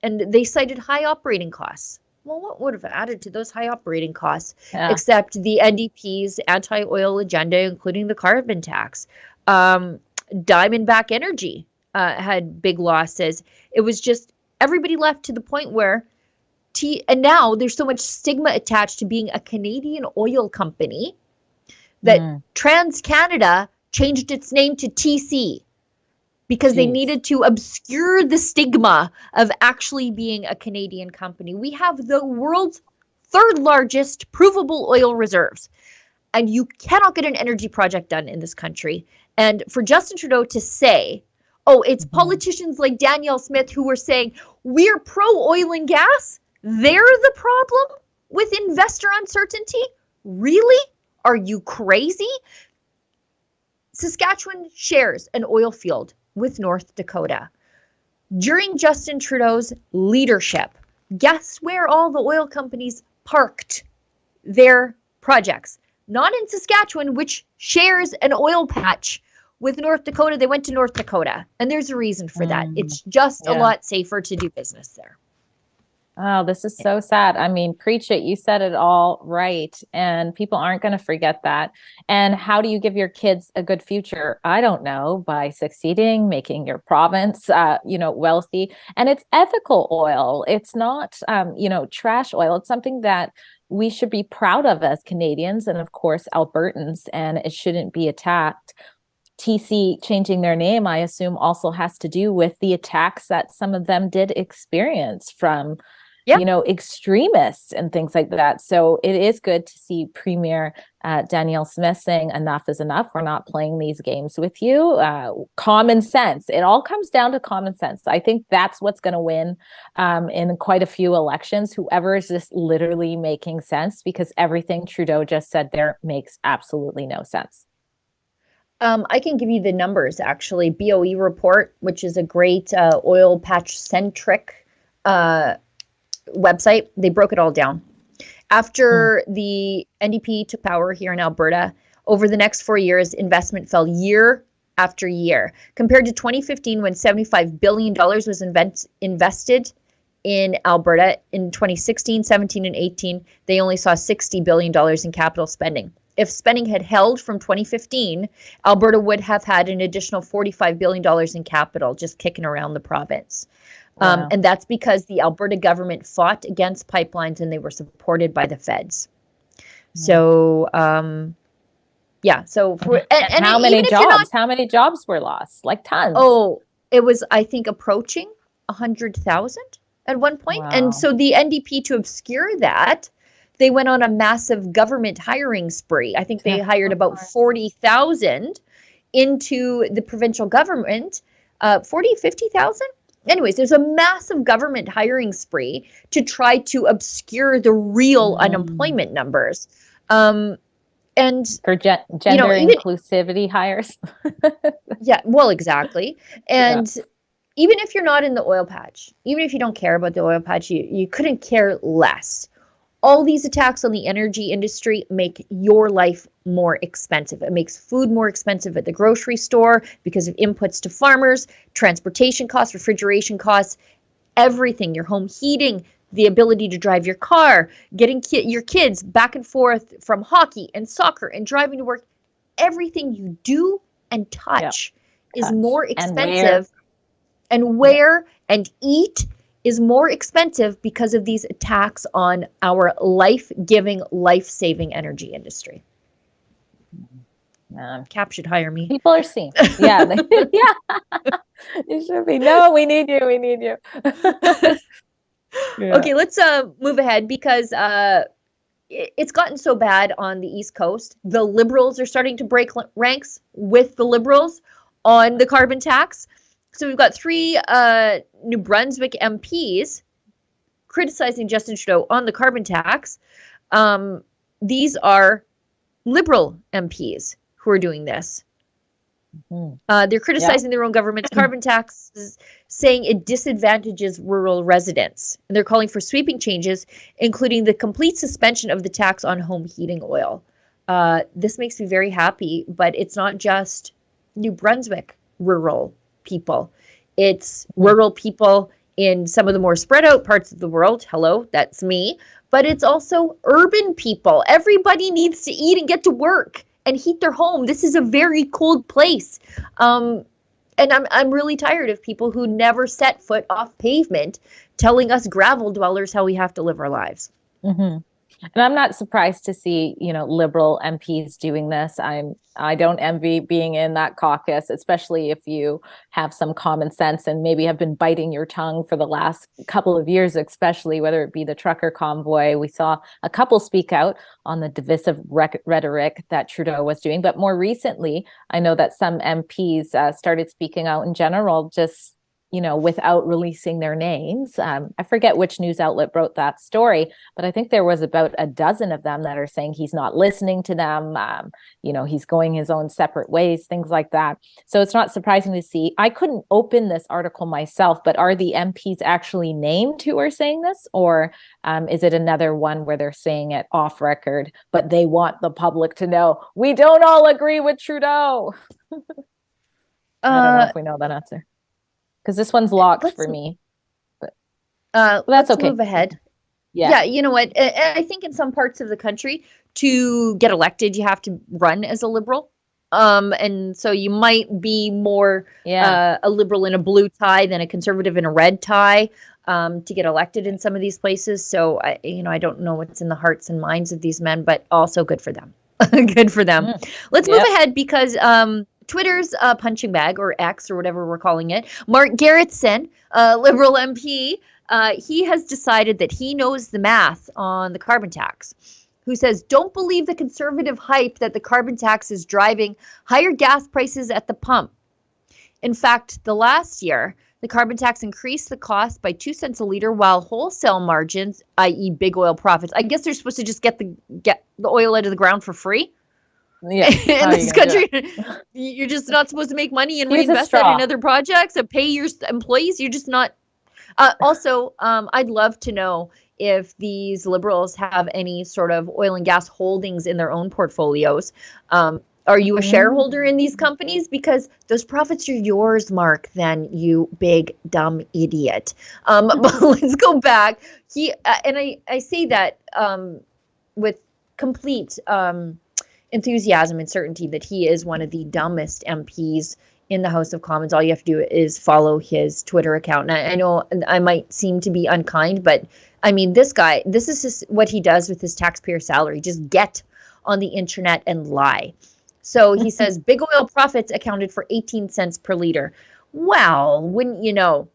they cited high operating costs. Well, what would have added to those high operating costs except the NDP's anti-oil agenda, including the carbon tax? Diamondback Energy had big losses. It was just everybody left to the point where and now there's so much stigma attached to being a Canadian oil company that TransCanada changed its name to TC. Because they needed to obscure the stigma of actually being a Canadian company. We have the world's third largest provable oil reserves. And you cannot get an energy project done in this country. And for Justin Trudeau to say, oh, it's politicians like Danielle Smith who were saying, we're pro-oil and gas. They're the problem with investor uncertainty? Really? Are you crazy? Saskatchewan shares an oil field with North Dakota. During Justin Trudeau's leadership, guess where all the oil companies parked their projects? Not in Saskatchewan, which shares an oil patch with North Dakota. They went to North Dakota, and there's a reason for that. It's just a lot safer to do business there. Oh, this is so sad. I mean, preach it. You said it all right. And people aren't going to forget that. And how do you give your kids a good future? I don't know, by succeeding, making your province, wealthy. And it's ethical oil. It's not, trash oil. It's something that we should be proud of as Canadians and, of course, Albertans. And it shouldn't be attacked. TC changing their name, I assume, also has to do with the attacks that some of them did experience from, extremists and things like that. So it is good to see Premier Danielle Smith saying enough is enough. We're not playing these games with you. Common sense. It all comes down to common sense. I think that's what's going to win in quite a few elections. Whoever is just literally making sense, because everything Trudeau just said there makes absolutely no sense. I can give you the numbers, actually. BOE report, which is a great oil patch centric website. They broke it all down. After the NDP took power here in Alberta, over the next 4 years, investment fell year after year. Compared to 2015, when $75 billion was invested in Alberta, in 2016, 17, and 18, they only saw $60 billion in capital spending. If spending had held from 2015, Alberta would have had an additional $45 billion in capital just kicking around the province. Wow. And that's because the Alberta government fought against pipelines and they were supported by the feds. So, So, and how many jobs? How many jobs were lost? Like tons. Oh, it was, I think, approaching 100,000 at one point. Wow. And so the NDP, to obscure that, they went on a massive government hiring spree. I think they hired about 40,000 into the provincial government, 50,000. Anyways, there's a massive government hiring spree to try to obscure the real unemployment numbers. And for gender inclusivity hires. Yeah, well, exactly. And even if you're not in the oil patch, even if you don't care about the oil patch, you couldn't care less. All these attacks on the energy industry make your life more expensive. It makes food more expensive at the grocery store because of inputs to farmers, transportation costs, refrigeration costs, everything, your home heating, the ability to drive your car, getting your kids back and forth from hockey and soccer and driving to work. Everything you do and touch is more expensive. And wear and eat is more expensive because of these attacks on our life-giving, life-saving energy industry. Cap should hire me. People are seeing. Yeah. You should be. No, we need you. We need you. Okay, let's move ahead because it's gotten so bad on the East Coast. The Liberals are starting to break ranks with the Liberals on the carbon tax. So we've got 3 New Brunswick MPs criticizing Justin Trudeau on the carbon tax. These are Liberal MPs who are doing this. They're criticizing their own government's carbon taxes, saying it disadvantages rural residents. And they're calling for sweeping changes, including the complete suspension of the tax on home heating oil. This makes me very happy, but it's not just New Brunswick rural people. It's rural people in some of the more spread out parts of the world. Hello, that's me. But it's also urban people. Everybody needs to eat and get to work and heat their home. This is a very cold place. And I'm really tired of people who never set foot off pavement telling us gravel dwellers how we have to live our lives. And I'm not surprised to see, Liberal MPs doing this. I don't envy being in that caucus, especially if you have some common sense and maybe have been biting your tongue for the last couple of years, especially whether it be the trucker convoy. We saw a couple speak out on the divisive rhetoric that Trudeau was doing. But more recently, I know that some MPs started speaking out in general, just without releasing their names. I forget which news outlet wrote that story, but I think there was about a dozen of them that are saying he's not listening to them. He's going his own separate ways, things like that. So it's not surprising to see. I couldn't open this article myself, but are the MPs actually named who are saying this? Or is it another one where they're saying it off record, but they want the public to know we don't all agree with Trudeau? I don't know if we know that answer. Because this one's locked for me. But that's okay. Let's move ahead. Yeah, you know what? I think in some parts of the country, to get elected, you have to run as a Liberal. And so you might be more a Liberal in a blue tie than a Conservative in a red tie to get elected in some of these places. So, I don't know what's in the hearts and minds of these men, but also good for them. Good for them. Let's move ahead because Twitter's punching bag, or X, or whatever we're calling it, Mark Garrettson, Liberal MP, he has decided that he knows the math on the carbon tax, who says, don't believe the conservative hype that the carbon tax is driving higher gas prices at the pump. In fact, the last year, the carbon tax increased the cost by 2 cents a liter, while wholesale margins, i.e. big oil profits, I guess they're supposed to just get the oil out of the ground for free. Yeah. In this country, you're just not supposed to make money and reinvest that in other projects and pay your employees. You're just not. Also, I'd love to know if these Liberals have any sort of oil and gas holdings in their own portfolios. Are you a shareholder in these companies? Because those profits are yours, Mark, then, you big, dumb idiot. But let's go back. And I say that with complete enthusiasm and certainty that he is one of the dumbest MPs in the House of Commons. All you have to do is follow his Twitter account. And I know I might seem to be unkind, but I mean, this guy, this is just what he does with his taxpayer salary. Just get on the internet and lie. So he says big oil profits accounted for 18 cents per liter. Well, wouldn't you know?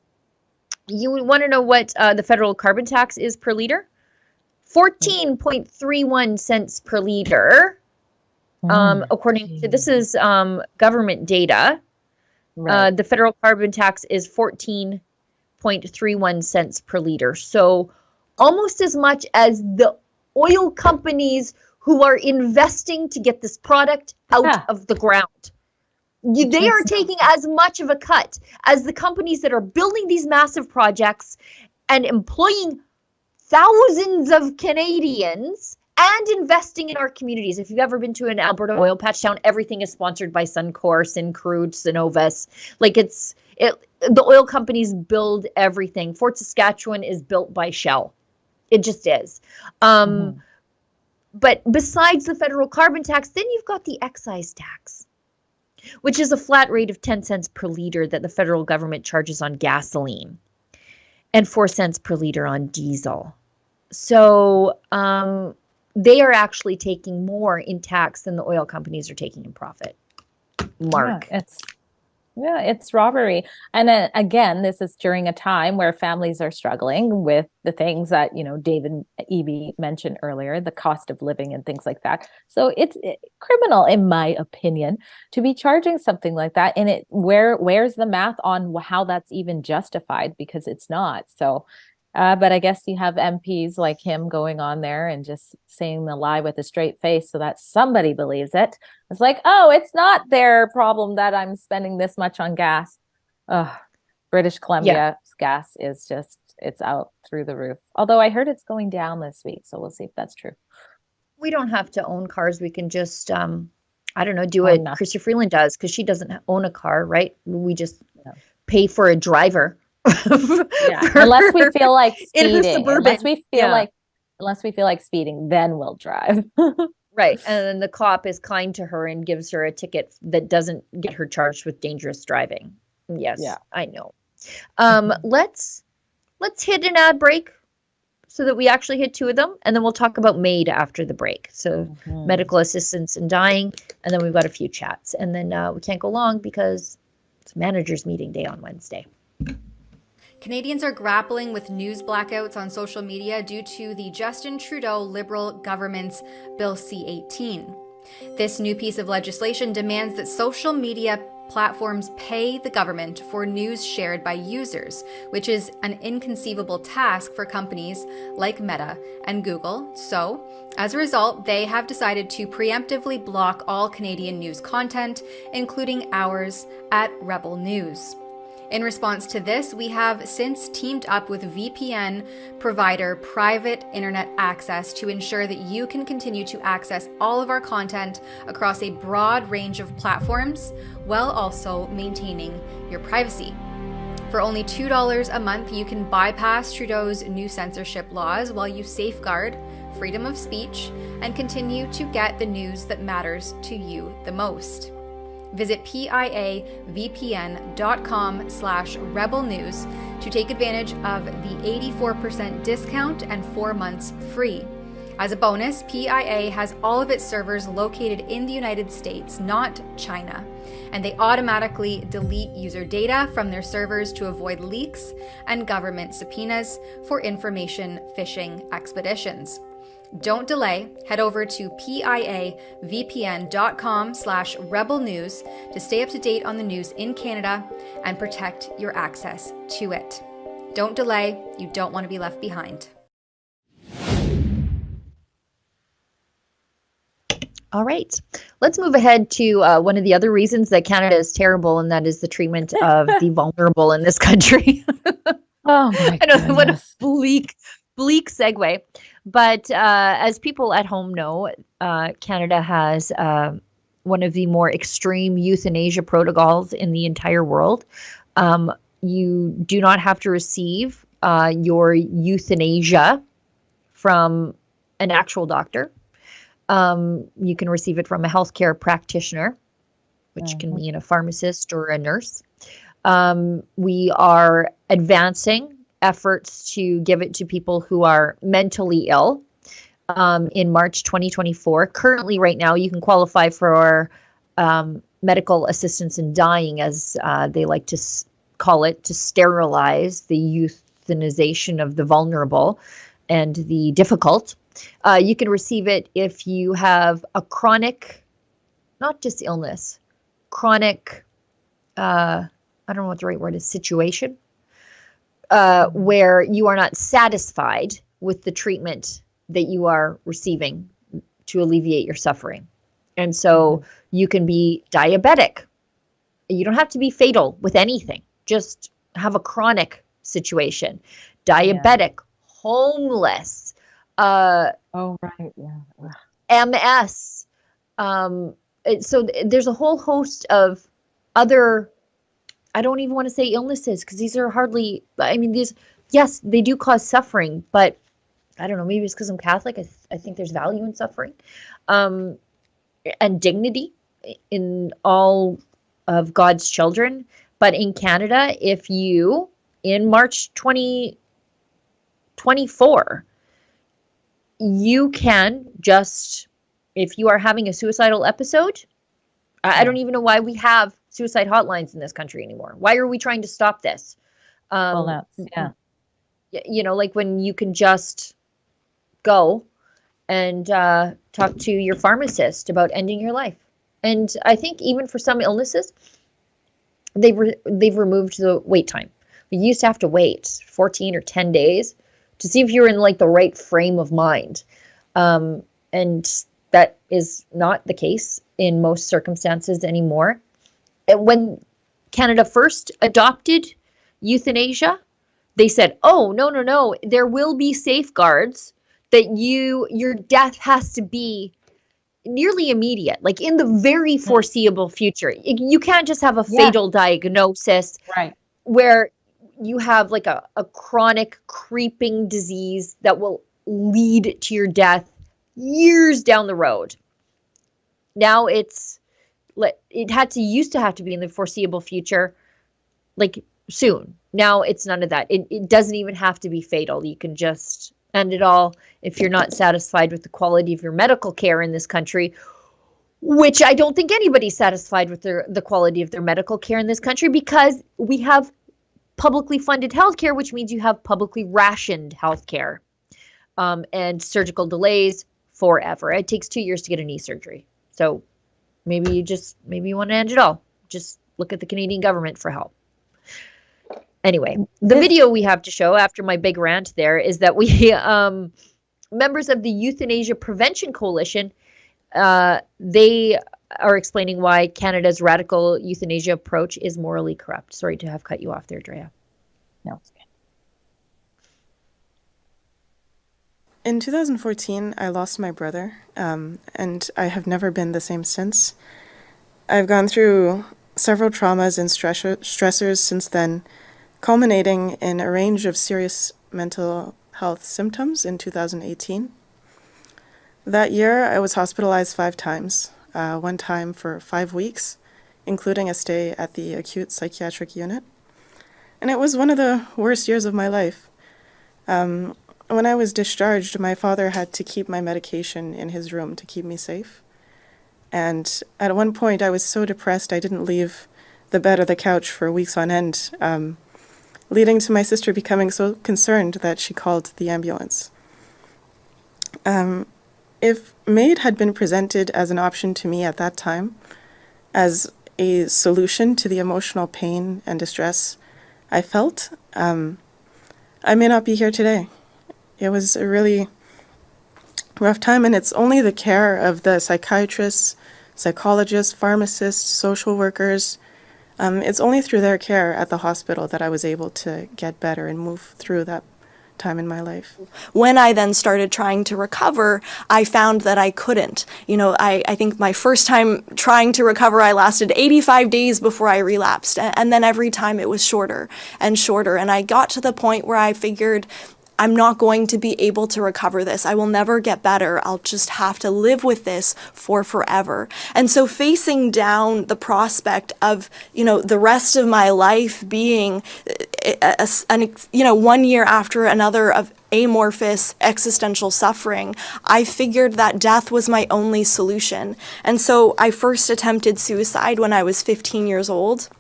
You want to know what the federal carbon tax is per liter? 14.31 cents per liter. According to, this is government data. Right. The federal carbon tax is 14.31 cents per liter. So almost as much as the oil companies who are investing to get this product out of the ground. They are taking as much of a cut as the companies that are building these massive projects and employing thousands of Canadians and investing in our communities. If you've ever been to an Alberta oil patch town, everything is sponsored by Suncor, Syncrude, Cenovus. Like the oil companies build everything. Fort Saskatchewan is built by Shell. It just is. But besides the federal carbon tax, then you've got the excise tax, which is a flat rate of 10 cents per liter that the federal government charges on gasoline and 4 cents per liter on diesel. So they are actually taking more in tax than the oil companies are taking in profit. Mark. Yeah, it's robbery. And then, again, this is during a time where families are struggling with the things that, David Eby mentioned earlier, the cost of living and things like that. So it's criminal, in my opinion, to be charging something like that. And where's the math on how that's even justified? Because it's not. So, but I guess you have MPs like him going on there and just saying the lie with a straight face so that somebody believes it. It's like, oh, it's not their problem that I'm spending this much on gas. British Columbia's gas is it's out through the roof. Although I heard it's going down this week, so we'll see if that's true. We don't have to own cars. We can just, do what Chrystia Freeland does, because she doesn't own a car, right? We just pay for a driver. Unless we feel like speeding. Unless we feel like speeding, then we'll drive. Right. And then the cop is kind to her and gives her a ticket that doesn't get her charged with dangerous driving. Yes, I know. Let's hit an ad break so that we actually hit 2 of them, and then we'll talk about MAID after the break. So medical assistance in dying, and then we've got a few chats. And then we can't go long because it's managers meeting day on Wednesday. Canadians are grappling with news blackouts on social media due to the Justin Trudeau Liberal government's Bill C-18. This new piece of legislation demands that social media platforms pay the government for news shared by users, which is an inconceivable task for companies like Meta and Google. So, as a result, they have decided to preemptively block all Canadian news content, including ours at Rebel News. In response to this, we have since teamed up with VPN provider Private Internet Access to ensure that you can continue to access all of our content across a broad range of platforms while also maintaining your privacy. For only $2 a month, you can bypass Trudeau's new censorship laws while you safeguard freedom of speech and continue to get the news that matters to you the most. Visit piavpn.com/rebelnews to take advantage of the 84% discount and 4 months free. As a bonus, PIA has all of its servers located in the United States, not China, and they automatically delete user data from their servers to avoid leaks and government subpoenas for information phishing expeditions. Don't delay. Head over to piavpn.com/rebelnews to stay up to date on the news in Canada and protect your access to it. Don't delay. You don't want to be left behind. All right. Let's move ahead to one of the other reasons that Canada is terrible, and that is the treatment of the vulnerable in this country. Oh my I know what a goodness. bleak segue. But as people at home know, Canada has one of the more extreme euthanasia protocols in the entire world. You do not have to receive your euthanasia from an actual doctor. You can receive it from a healthcare practitioner, which can mean a pharmacist or a nurse. We are advancing efforts to give it to people who are mentally ill in March 2024. Currently, right now, you can qualify for medical assistance in dying, as they like to call it, to sterilize the euthanization of the vulnerable and the difficult. You can receive it if you have a chronic, not just illness, chronic, I don't know what the right word is, situation, where you are not satisfied with the treatment that you are receiving to alleviate your suffering. And so you can be diabetic. You don't have to be fatal with anything. Just have a chronic situation. Diabetic, homeless, MS. So there's a whole host of other, I don't even want to say illnesses, because these are hardly, I mean, these, yes, they do cause suffering, but I don't know, maybe it's because I'm Catholic. I think there's value in suffering, and dignity in all of God's children. But in Canada, if you, in March 2024, you can just, if you are having a suicidal episode, I don't even know why we have suicide hotlines in this country anymore. Why are we trying to stop this? You know, like when you can just go and talk to your pharmacist about ending your life. And I think even for some illnesses, they've removed the wait time. We used to have to wait 14 or 10 days to see if you're in like the right frame of mind. And that is not the case in most circumstances anymore. When Canada first adopted euthanasia, they said, oh, no, there will be safeguards that your death has to be nearly immediate, like in the very foreseeable future. You can't just have a fatal diagnosis where you have like a chronic creeping disease that will lead to your death years down the road. Now used to have to be in the foreseeable future, like soon. Now it's none of that. It doesn't even have to be fatal. You can just end it all if you're not satisfied with the quality of your medical care in this country, which I don't think anybody's satisfied with the quality of their medical care in this country, because we have publicly funded healthcare, which means you have publicly rationed healthcare, and surgical delays forever. It takes 2 years to get a knee surgery. So maybe you want to end it all. Just look at the Canadian government for help. Anyway, the video we have to show after my big rant there is that we, members of the Euthanasia Prevention Coalition, they are explaining why Canada's radical euthanasia approach is morally corrupt. Sorry to have cut you off there, Drea. No, it's good. In 2014, I lost my brother, and I have never been the same since. I've gone through several traumas and stressors since then, culminating in a range of serious mental health symptoms in 2018. That year, I was hospitalized 5 times, one time for 5 weeks, including a stay at the acute psychiatric unit. And it was one of the worst years of my life. when I was discharged, my father had to keep my medication in his room to keep me safe. And at one point, I was so depressed I didn't leave the bed or the couch for weeks on end, leading to my sister becoming so concerned that she called the ambulance. If MAID had been presented as an option to me at that time, as a solution to the emotional pain and distress I felt, I may not be here today. It was a really rough time, and it's only the care of the psychiatrists, psychologists, pharmacists, social workers. It's only through their care at the hospital that I was able to get better and move through that time in my life. When I then started trying to recover, I found that I couldn't. I think my first time trying to recover, I lasted 85 days before I relapsed. And then every time it was shorter and shorter. And I got to the point where I figured, I'm not going to be able to recover this. I will never get better. I'll just have to live with this for forever. And so facing down the prospect of, the rest of my life being, 1 year after another of amorphous existential suffering, I figured that death was my only solution. And so I first attempted suicide when I was 15 years old.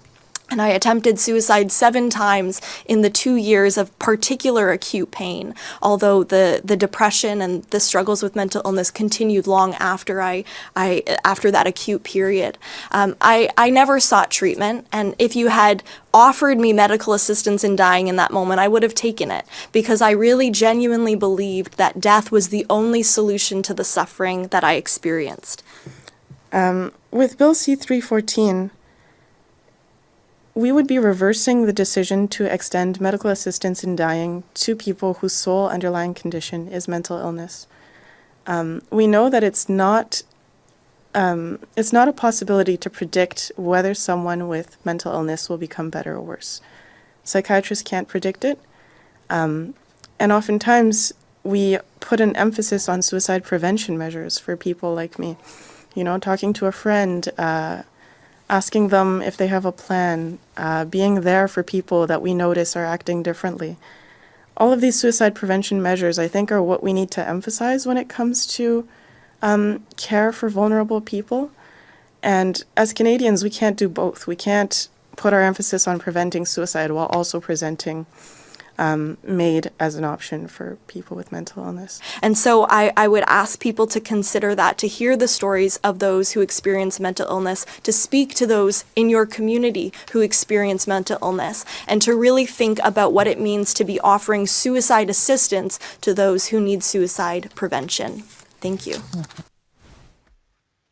And I attempted suicide 7 times in the 2 years of particular acute pain, although the depression and the struggles with mental illness continued long after after that acute period. I never sought treatment, and if you had offered me medical assistance in dying in that moment, I would have taken it, because I really genuinely believed that death was the only solution to the suffering that I experienced. With Bill C-314, we would be reversing the decision to extend medical assistance in dying to people whose sole underlying condition is mental illness. We know that it's not a possibility to predict whether someone with mental illness will become better or worse. Psychiatrists can't predict it, and oftentimes we put an emphasis on suicide prevention measures for people like me. Talking to a friend, asking them if they have a plan, being there for people that we notice are acting differently. All of these suicide prevention measures, I think, are what we need to emphasize when it comes to care for vulnerable people. And as Canadians, we can't do both. We can't put our emphasis on preventing suicide while also presenting MAID as an option for people with mental illness. And so I would ask people to consider that, to hear the stories of those who experience mental illness, to speak to those in your community who experience mental illness, and to really think about what it means to be offering suicide assistance to those who need suicide prevention. Thank you.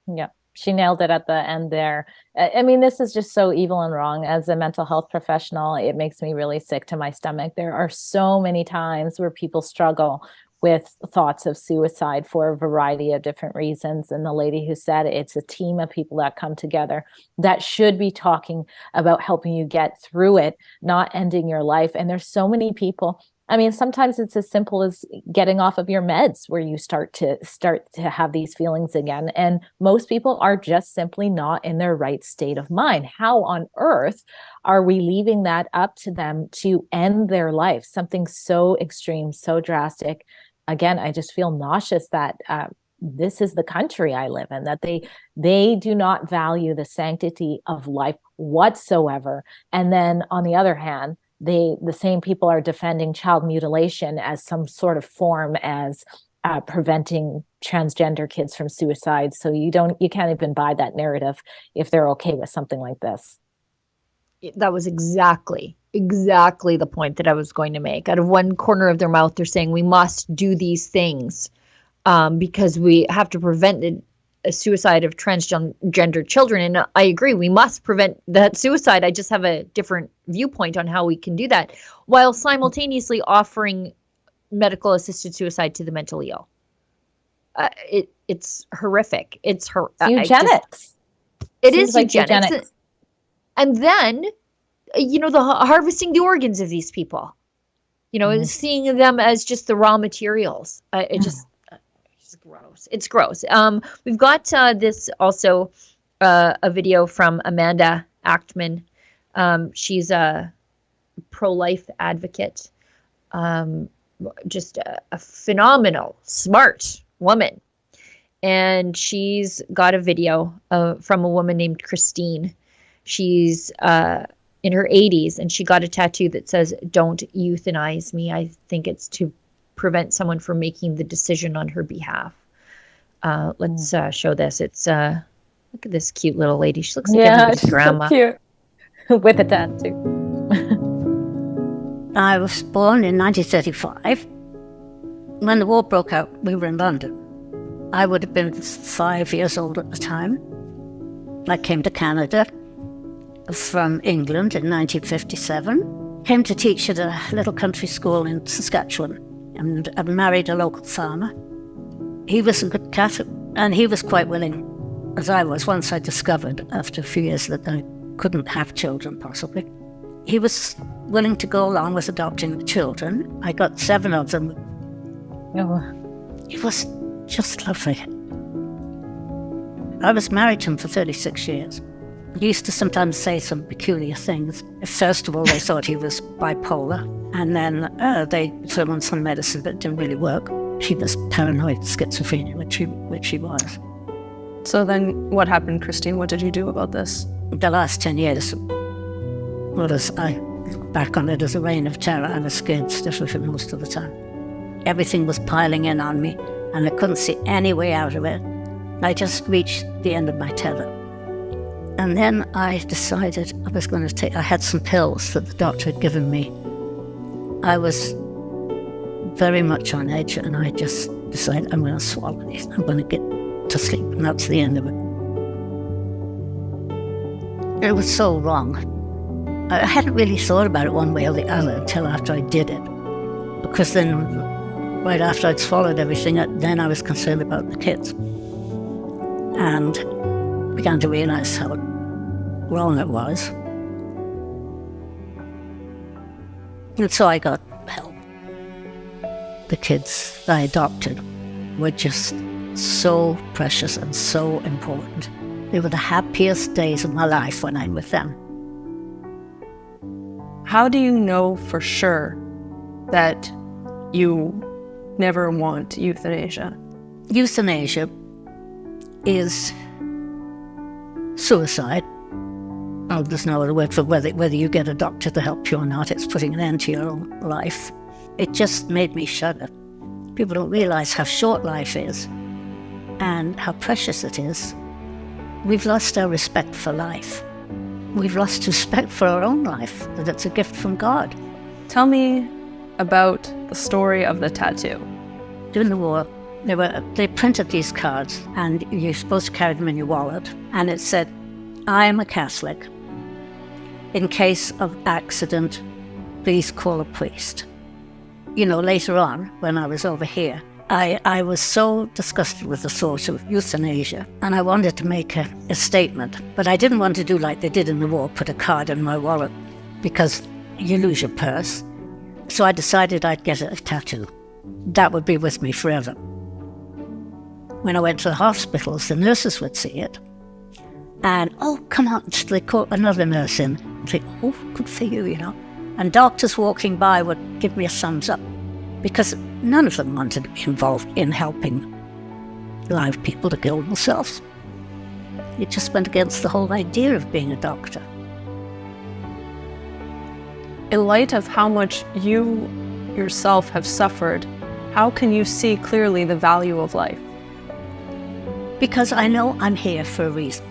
Yeah. She nailed it at the end there. I mean, this is just so evil and wrong. As a mental health professional, it makes me really sick to my stomach. There are so many times where people struggle with thoughts of suicide for a variety of different reasons. And the lady who said it's a team of people that come together that should be talking about helping you get through it, not ending your life. And there's so many people. I mean, sometimes it's as simple as getting off of your meds where you start to have these feelings again. And most people are just simply not in their right state of mind. How on earth are we leaving that up to them to end their life? Something so extreme, so drastic. Again, I just feel nauseous that this is the country I live in, that they do not value the sanctity of life whatsoever. And then on the other hand, the same people are defending child mutilation as some sort of form as preventing transgender kids from suicide. So you can't even buy that narrative if they're okay with something like this. That was exactly the point that I was going to make. Out of one corner of their mouth, they're saying we must do these things because we have to prevent a suicide of transgender children. And I agree, we must prevent that suicide. I just have a different viewpoint on how we can do that while simultaneously offering medical assisted suicide to the mentally ill. It's horrific. It's eugenics. It is like eugenics. And then, the harvesting the organs of these people, seeing them as just the raw materials. Gross. It's gross. We've got this also a video from Amanda Achtman. She's a pro-life advocate. just a phenomenal, smart woman. And she's got a video from a woman named Christine. She's in her 80s, and she got a tattoo that says, "Don't euthanize me." I think it's to prevent someone from making the decision on her behalf. Let's show this. It's look at this cute little lady. She looks like everybody's grandma. So cute. With a tattoo. I was born in 1935. When the war broke out, we were in London. I would have been 5 years old at the time. I came to Canada from England in 1957. Came to teach at a little country school in Saskatchewan, and I married a local farmer. He was a good Catholic, and he was quite willing, as I was, once I discovered after a few years that I couldn't have children, possibly. He was willing to go along with adopting the children. I got 7 of them. It was just lovely. I was married to him for 36 years. He used to sometimes say some peculiar things. First of all, they thought he was bipolar, and then they put him on some medicine, but it didn't really work. He was paranoid schizophrenia, which he was. So then what happened, Christine? What did you do about this? The last 10 years, I look back on it as a reign of terror. I was scared stiff of it most of the time. Everything was piling in on me, and I couldn't see any way out of it. I just reached the end of my tether. And then I decided I was going to take, I had some pills that the doctor had given me. I was very much on edge, and I just decided I'm going to swallow these. I'm going to get to sleep, and that's the end of it. It was so wrong. I hadn't really thought about it one way or the other until after I did it. Because then, right after I'd swallowed everything, then I was concerned about the kids. And began to realize how wrong it was. And so I got help. The kids I adopted were just so precious and so important. They were the happiest days of my life when I'm with them. How do you know for sure that you never want euthanasia? Euthanasia is suicide. Oh, there's no other word for whether you get a doctor to help you or not. It's putting an end to your own life. It just made me shudder. People don't realize how short life is and how precious it is. We've lost our respect for life. We've lost respect for our own life, that it's a gift from God. Tell me about the story of the tattoo. During the war, they printed these cards, and you're supposed to carry them in your wallet, and it said, "I am a Catholic. In case of accident, please call a priest." You know, later on, when I was over here, I was so disgusted with the thought of euthanasia, and I wanted to make a statement, but I didn't want to do like they did in the war, put a card in my wallet, because you lose your purse. So I decided I'd get a tattoo. That would be with me forever. When I went to the hospitals, the nurses would see it, and, "Oh, come on," they call another nurse in, and think, "Oh, good for you," you know. And doctors walking by would give me a thumbs up, because none of them wanted to be involved in helping live people to kill themselves. It just went against the whole idea of being a doctor. In light of how much you yourself have suffered, how can you see clearly the value of life? Because I know I'm here for a reason.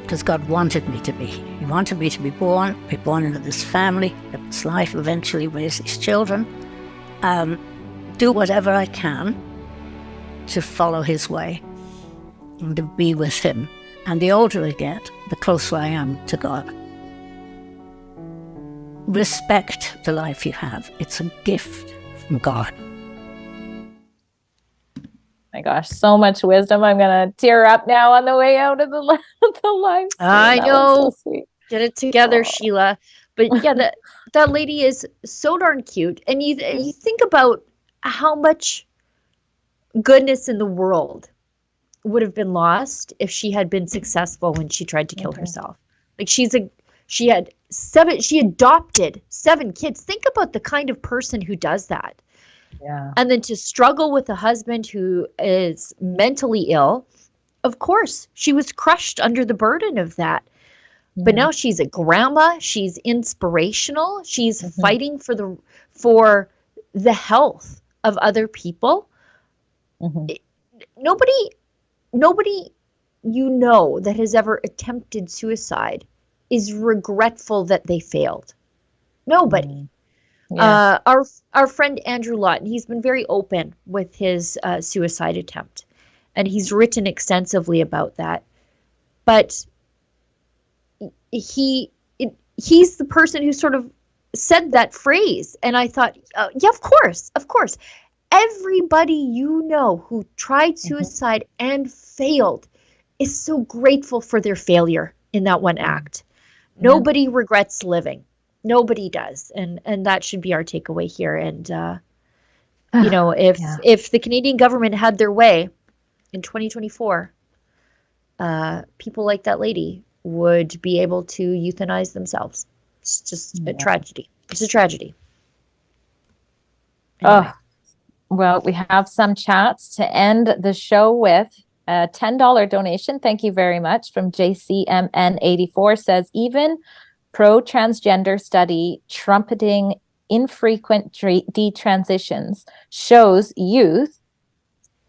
Because God wanted me to be here. He wanted me to be born into this family, live this life, eventually raise these children, do whatever I can to follow his way and to be with him. And the older I get, the closer I am to God. Respect the life you have. It's a gift from God. My gosh, so much wisdom. I'm gonna tear up now on the way out of the live stream. I That know. was so sweet. Get it together, Sheila. But yeah, that lady is so darn cute. And you think about how much goodness in the world would have been lost if she had been successful when she tried to kill herself. Like she adopted 7 kids. Think about the kind of person who does that. Yeah. And then to struggle with a husband who is mentally ill, of course, she was crushed under the burden of that. But now she's a grandma, she's inspirational, she's fighting for the health of other people. Nobody that has ever attempted suicide is regretful that they failed. Nobody. Yeah. Our friend Andrew Lawton, he's been very open with his suicide attempt, and he's written extensively about that. But he's the person who sort of said that phrase, and I thought, yeah, of course. Everybody you know who tried suicide and failed is so grateful for their failure in that one act. Nobody regrets living. Nobody does. And that should be our takeaway here. And, if the Canadian government had their way in 2024, people like that lady would be able to euthanize themselves. It's just a tragedy. It's a tragedy. Anyway. Well, we have some chats to end the show with. A $10 donation, thank you very much, from JCMN84 says, even pro-transgender study trumpeting infrequent detransitions shows youth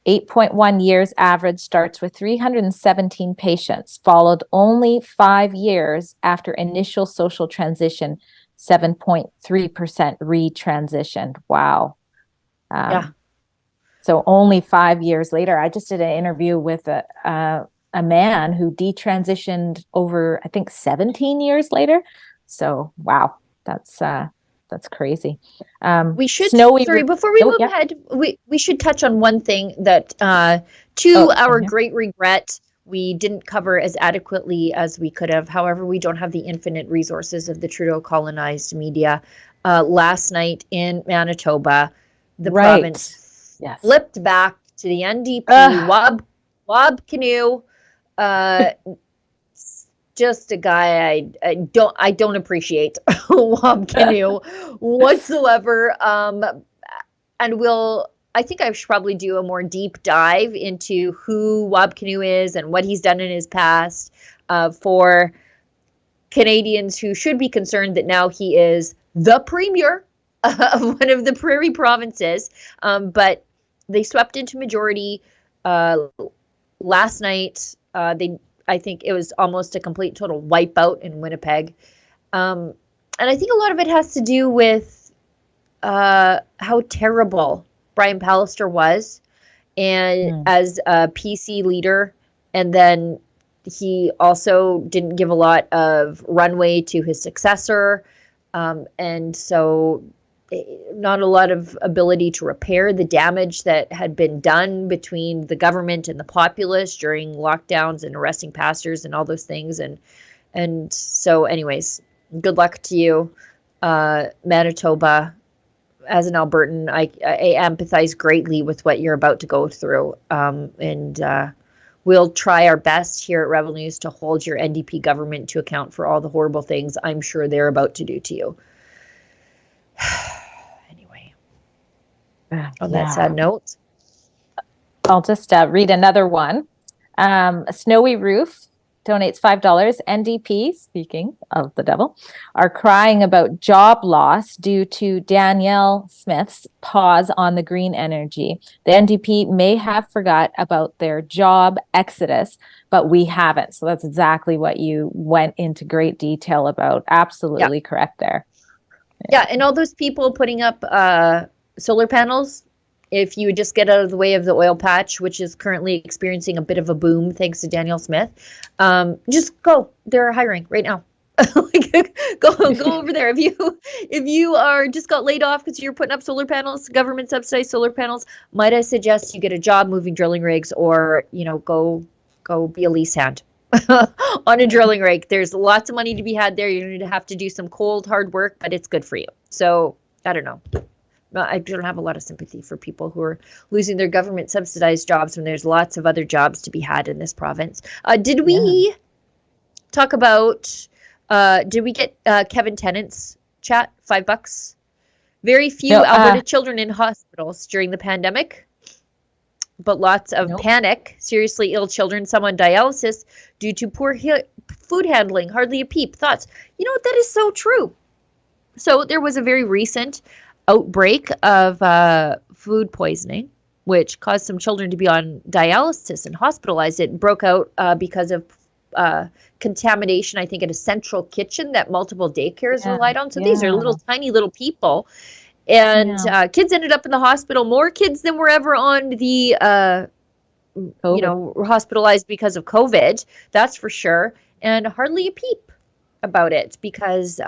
8.1 years average starts with 317 patients, followed only 5 years after initial social transition, 7.3% retransitioned. Wow. So only 5 years later. I just did an interview with a man who detransitioned over, I think, 17 years later. So wow, that's crazy. We should before we move ahead, we should touch on one thing that to our great regret we didn't cover as adequately as we could have. However, we don't have the infinite resources of the Trudeau colonized media. Last night in Manitoba, the province flipped back to the NDP. Wab Kinew, just a guy I don't appreciate. Wab Kinew whatsoever. And I think I should probably do a more deep dive into who Wab Kinew is and what he's done in his past for Canadians who should be concerned that now he is the premier of one of the prairie provinces. But they swept into majority last night. I think it was almost a complete total wipeout in Winnipeg. And I think a lot of it has to do with how terrible Brian Pallister was and as a PC leader. And then he also didn't give a lot of runway to his successor. And so not a lot of ability to repair the damage that had been done between the government and the populace during lockdowns and arresting pastors and all those things. And so anyways, good luck to you, Manitoba. As an Albertan, I empathize greatly with what you're about to go through. And we'll try our best here at Rebel News to hold your NDP government to account for all the horrible things I'm sure they're about to do to you. Anyway, on that sad note, I'll just read another one. Snowy Roof donates $5. NDP, speaking of the devil, are crying about job loss due to Danielle Smith's pause on the green energy. The NDP may have forgot about their job exodus, but we haven't. So that's exactly what you went into great detail about. Absolutely correct there. Yeah, and all those people putting up solar panels, if you would just get out of the way of the oil patch, which is currently experiencing a bit of a boom thanks to Danielle Smith, just go. They're hiring right now. Go over there. If you are just got laid off because you're putting up solar panels, government subsidized solar panels, might I suggest you get a job moving drilling rigs, or go be a lease hand on a drilling rig. There's lots of money to be had there. You're going to have to do some cold, hard work, but it's good for you. So I don't know. I don't have a lot of sympathy for people who are losing their government subsidized jobs when there's lots of other jobs to be had in this province. Did we talk about, did we get Kevin Tennant's chat, $5? Very few Alberta children in hospitals during the pandemic, but lots of panic. Seriously ill children, some on dialysis due to poor food handling. Hardly a peep. Thoughts? You know what? That is so true. So there was a very recent outbreak of food poisoning, which caused some children to be on dialysis and hospitalized. It broke out because of contamination, I think, at a central kitchen that multiple daycares relied on. So these are little tiny little people. And kids ended up in the hospital, more kids than were ever on the, were hospitalized because of COVID. That's for sure. And hardly a peep about it because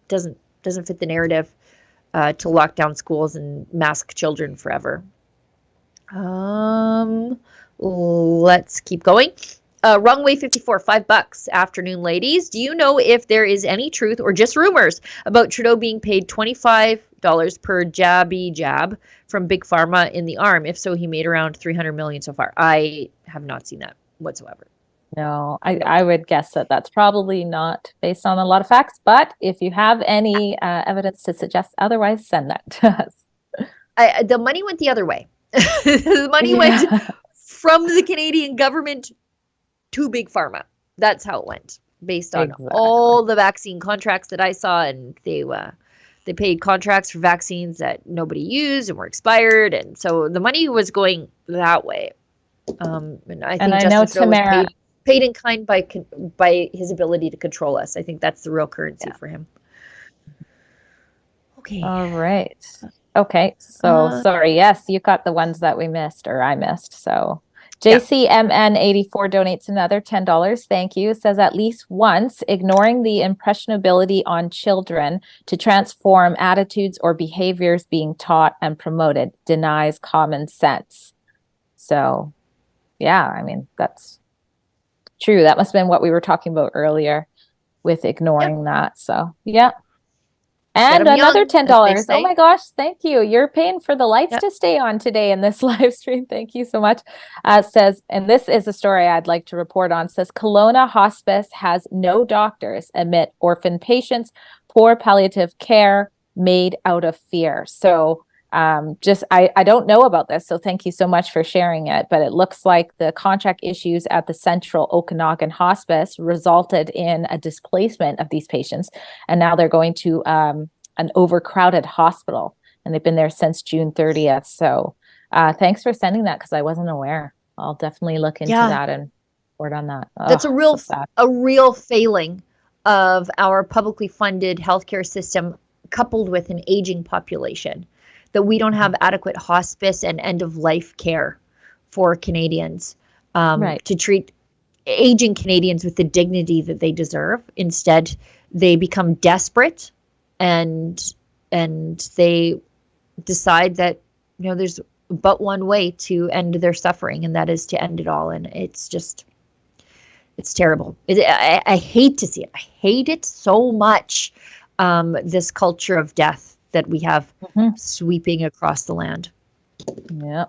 doesn't fit the narrative to lock down schools and mask children forever. Let's keep going. Runway 54, $5. Afternoon, ladies. Do you know if there is any truth or just rumors about Trudeau being paid $25 per jab from Big Pharma in the arm? If so, he made around $300 million so far. I have not seen that whatsoever. No, I would guess that that's probably not based on a lot of facts. But if you have any evidence to suggest otherwise, send that to us. The money went the other way. The money went from the Canadian government to Big Pharma. That's how it went, based on all the vaccine contracts that I saw, and they paid contracts for vaccines that nobody used and were expired, and so the money was going that way. And I think Justin Trudeau was paid in kind by his ability to control us. I think that's the real currency for him. Okay. All right. Okay. So sorry. Yes, you got the ones that we missed, or I missed. So JCMN84 donates another $10. Thank you. Says at least once, ignoring the impressionability on children to transform attitudes or behaviors being taught and promoted denies common sense. So, yeah, I mean, that's true. That must have been what we were talking about earlier with ignoring that. So, yeah. And another $10. Oh my gosh, thank you. You're paying for the lights to stay on today in this live stream. Thank you so much. Says, and this is a story I'd like to report on, says Kelowna Hospice has no doctors admit orphan patients, poor palliative care made out of fear. So I don't know about this, so thank you so much for sharing it. But it looks like the contract issues at the Central Okanagan Hospice resulted in a displacement of these patients, and now they're going to an overcrowded hospital, and they've been there since June 30th. So thanks for sending that, because I wasn't aware. I'll definitely look into that and report on that. That's a real failing of our publicly funded healthcare system, coupled with an aging population, that we don't have adequate hospice and end-of-life care for Canadians to treat aging Canadians with the dignity that they deserve. Instead, they become desperate and they decide that, you know, there's but one way to end their suffering, and that is to end it all. And it's terrible. I hate to see it. I hate it so much, this culture of death that we have sweeping across the land. Yeah.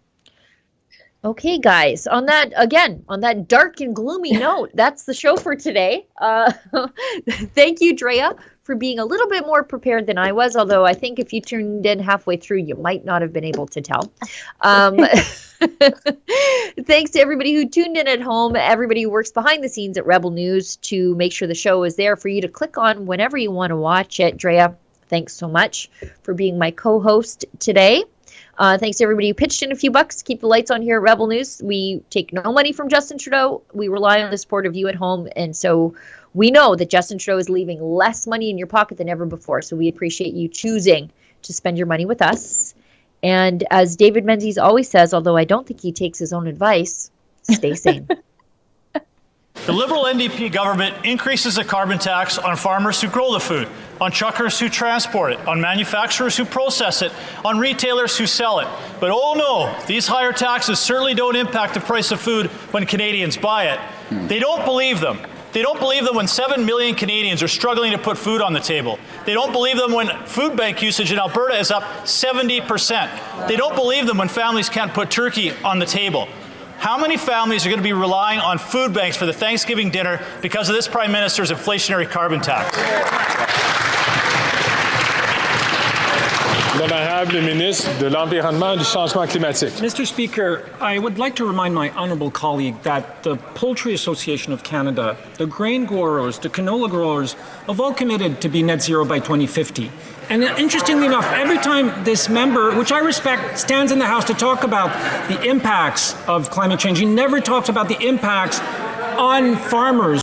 Okay, guys, on that dark and gloomy note, that's the show for today. Thank you, Drea, for being a little bit more prepared than I was, although I think if you tuned in halfway through, you might not have been able to tell. Thanks to everybody who tuned in at home, everybody who works behind the scenes at Rebel News to make sure the show is there for you to click on whenever you want to watch it. Drea, thanks so much for being my co-host today. Thanks to everybody who pitched in a few bucks to keep the lights on here at Rebel News. We take no money from Justin Trudeau. We rely on the support of you at home. And so we know that Justin Trudeau is leaving less money in your pocket than ever before. So we appreciate you choosing to spend your money with us. And as David Menzies always says, although I don't think he takes his own advice, stay sane. The Liberal NDP government increases the carbon tax on farmers who grow the food, on truckers who transport it, on manufacturers who process it, on retailers who sell it. But oh no, these higher taxes certainly don't impact the price of food when Canadians buy it. They don't believe them. They don't believe them when 7 million Canadians are struggling to put food on the table. They don't believe them when food bank usage in Alberta is up 70%. They don't believe them when families can't put turkey on the table. How many families are going to be relying on food banks for the Thanksgiving dinner because of this Prime Minister's inflationary carbon tax? L'honorable ministre de l'Environnement et du Changement climatique. Mr. Speaker, I would like to remind my honourable colleague that the Poultry Association of Canada, the grain growers, the canola growers have all committed to be net zero by 2050. And interestingly enough, every time this member, which I respect, stands in the House to talk about the impacts of climate change, he never talks about the impacts on farmers.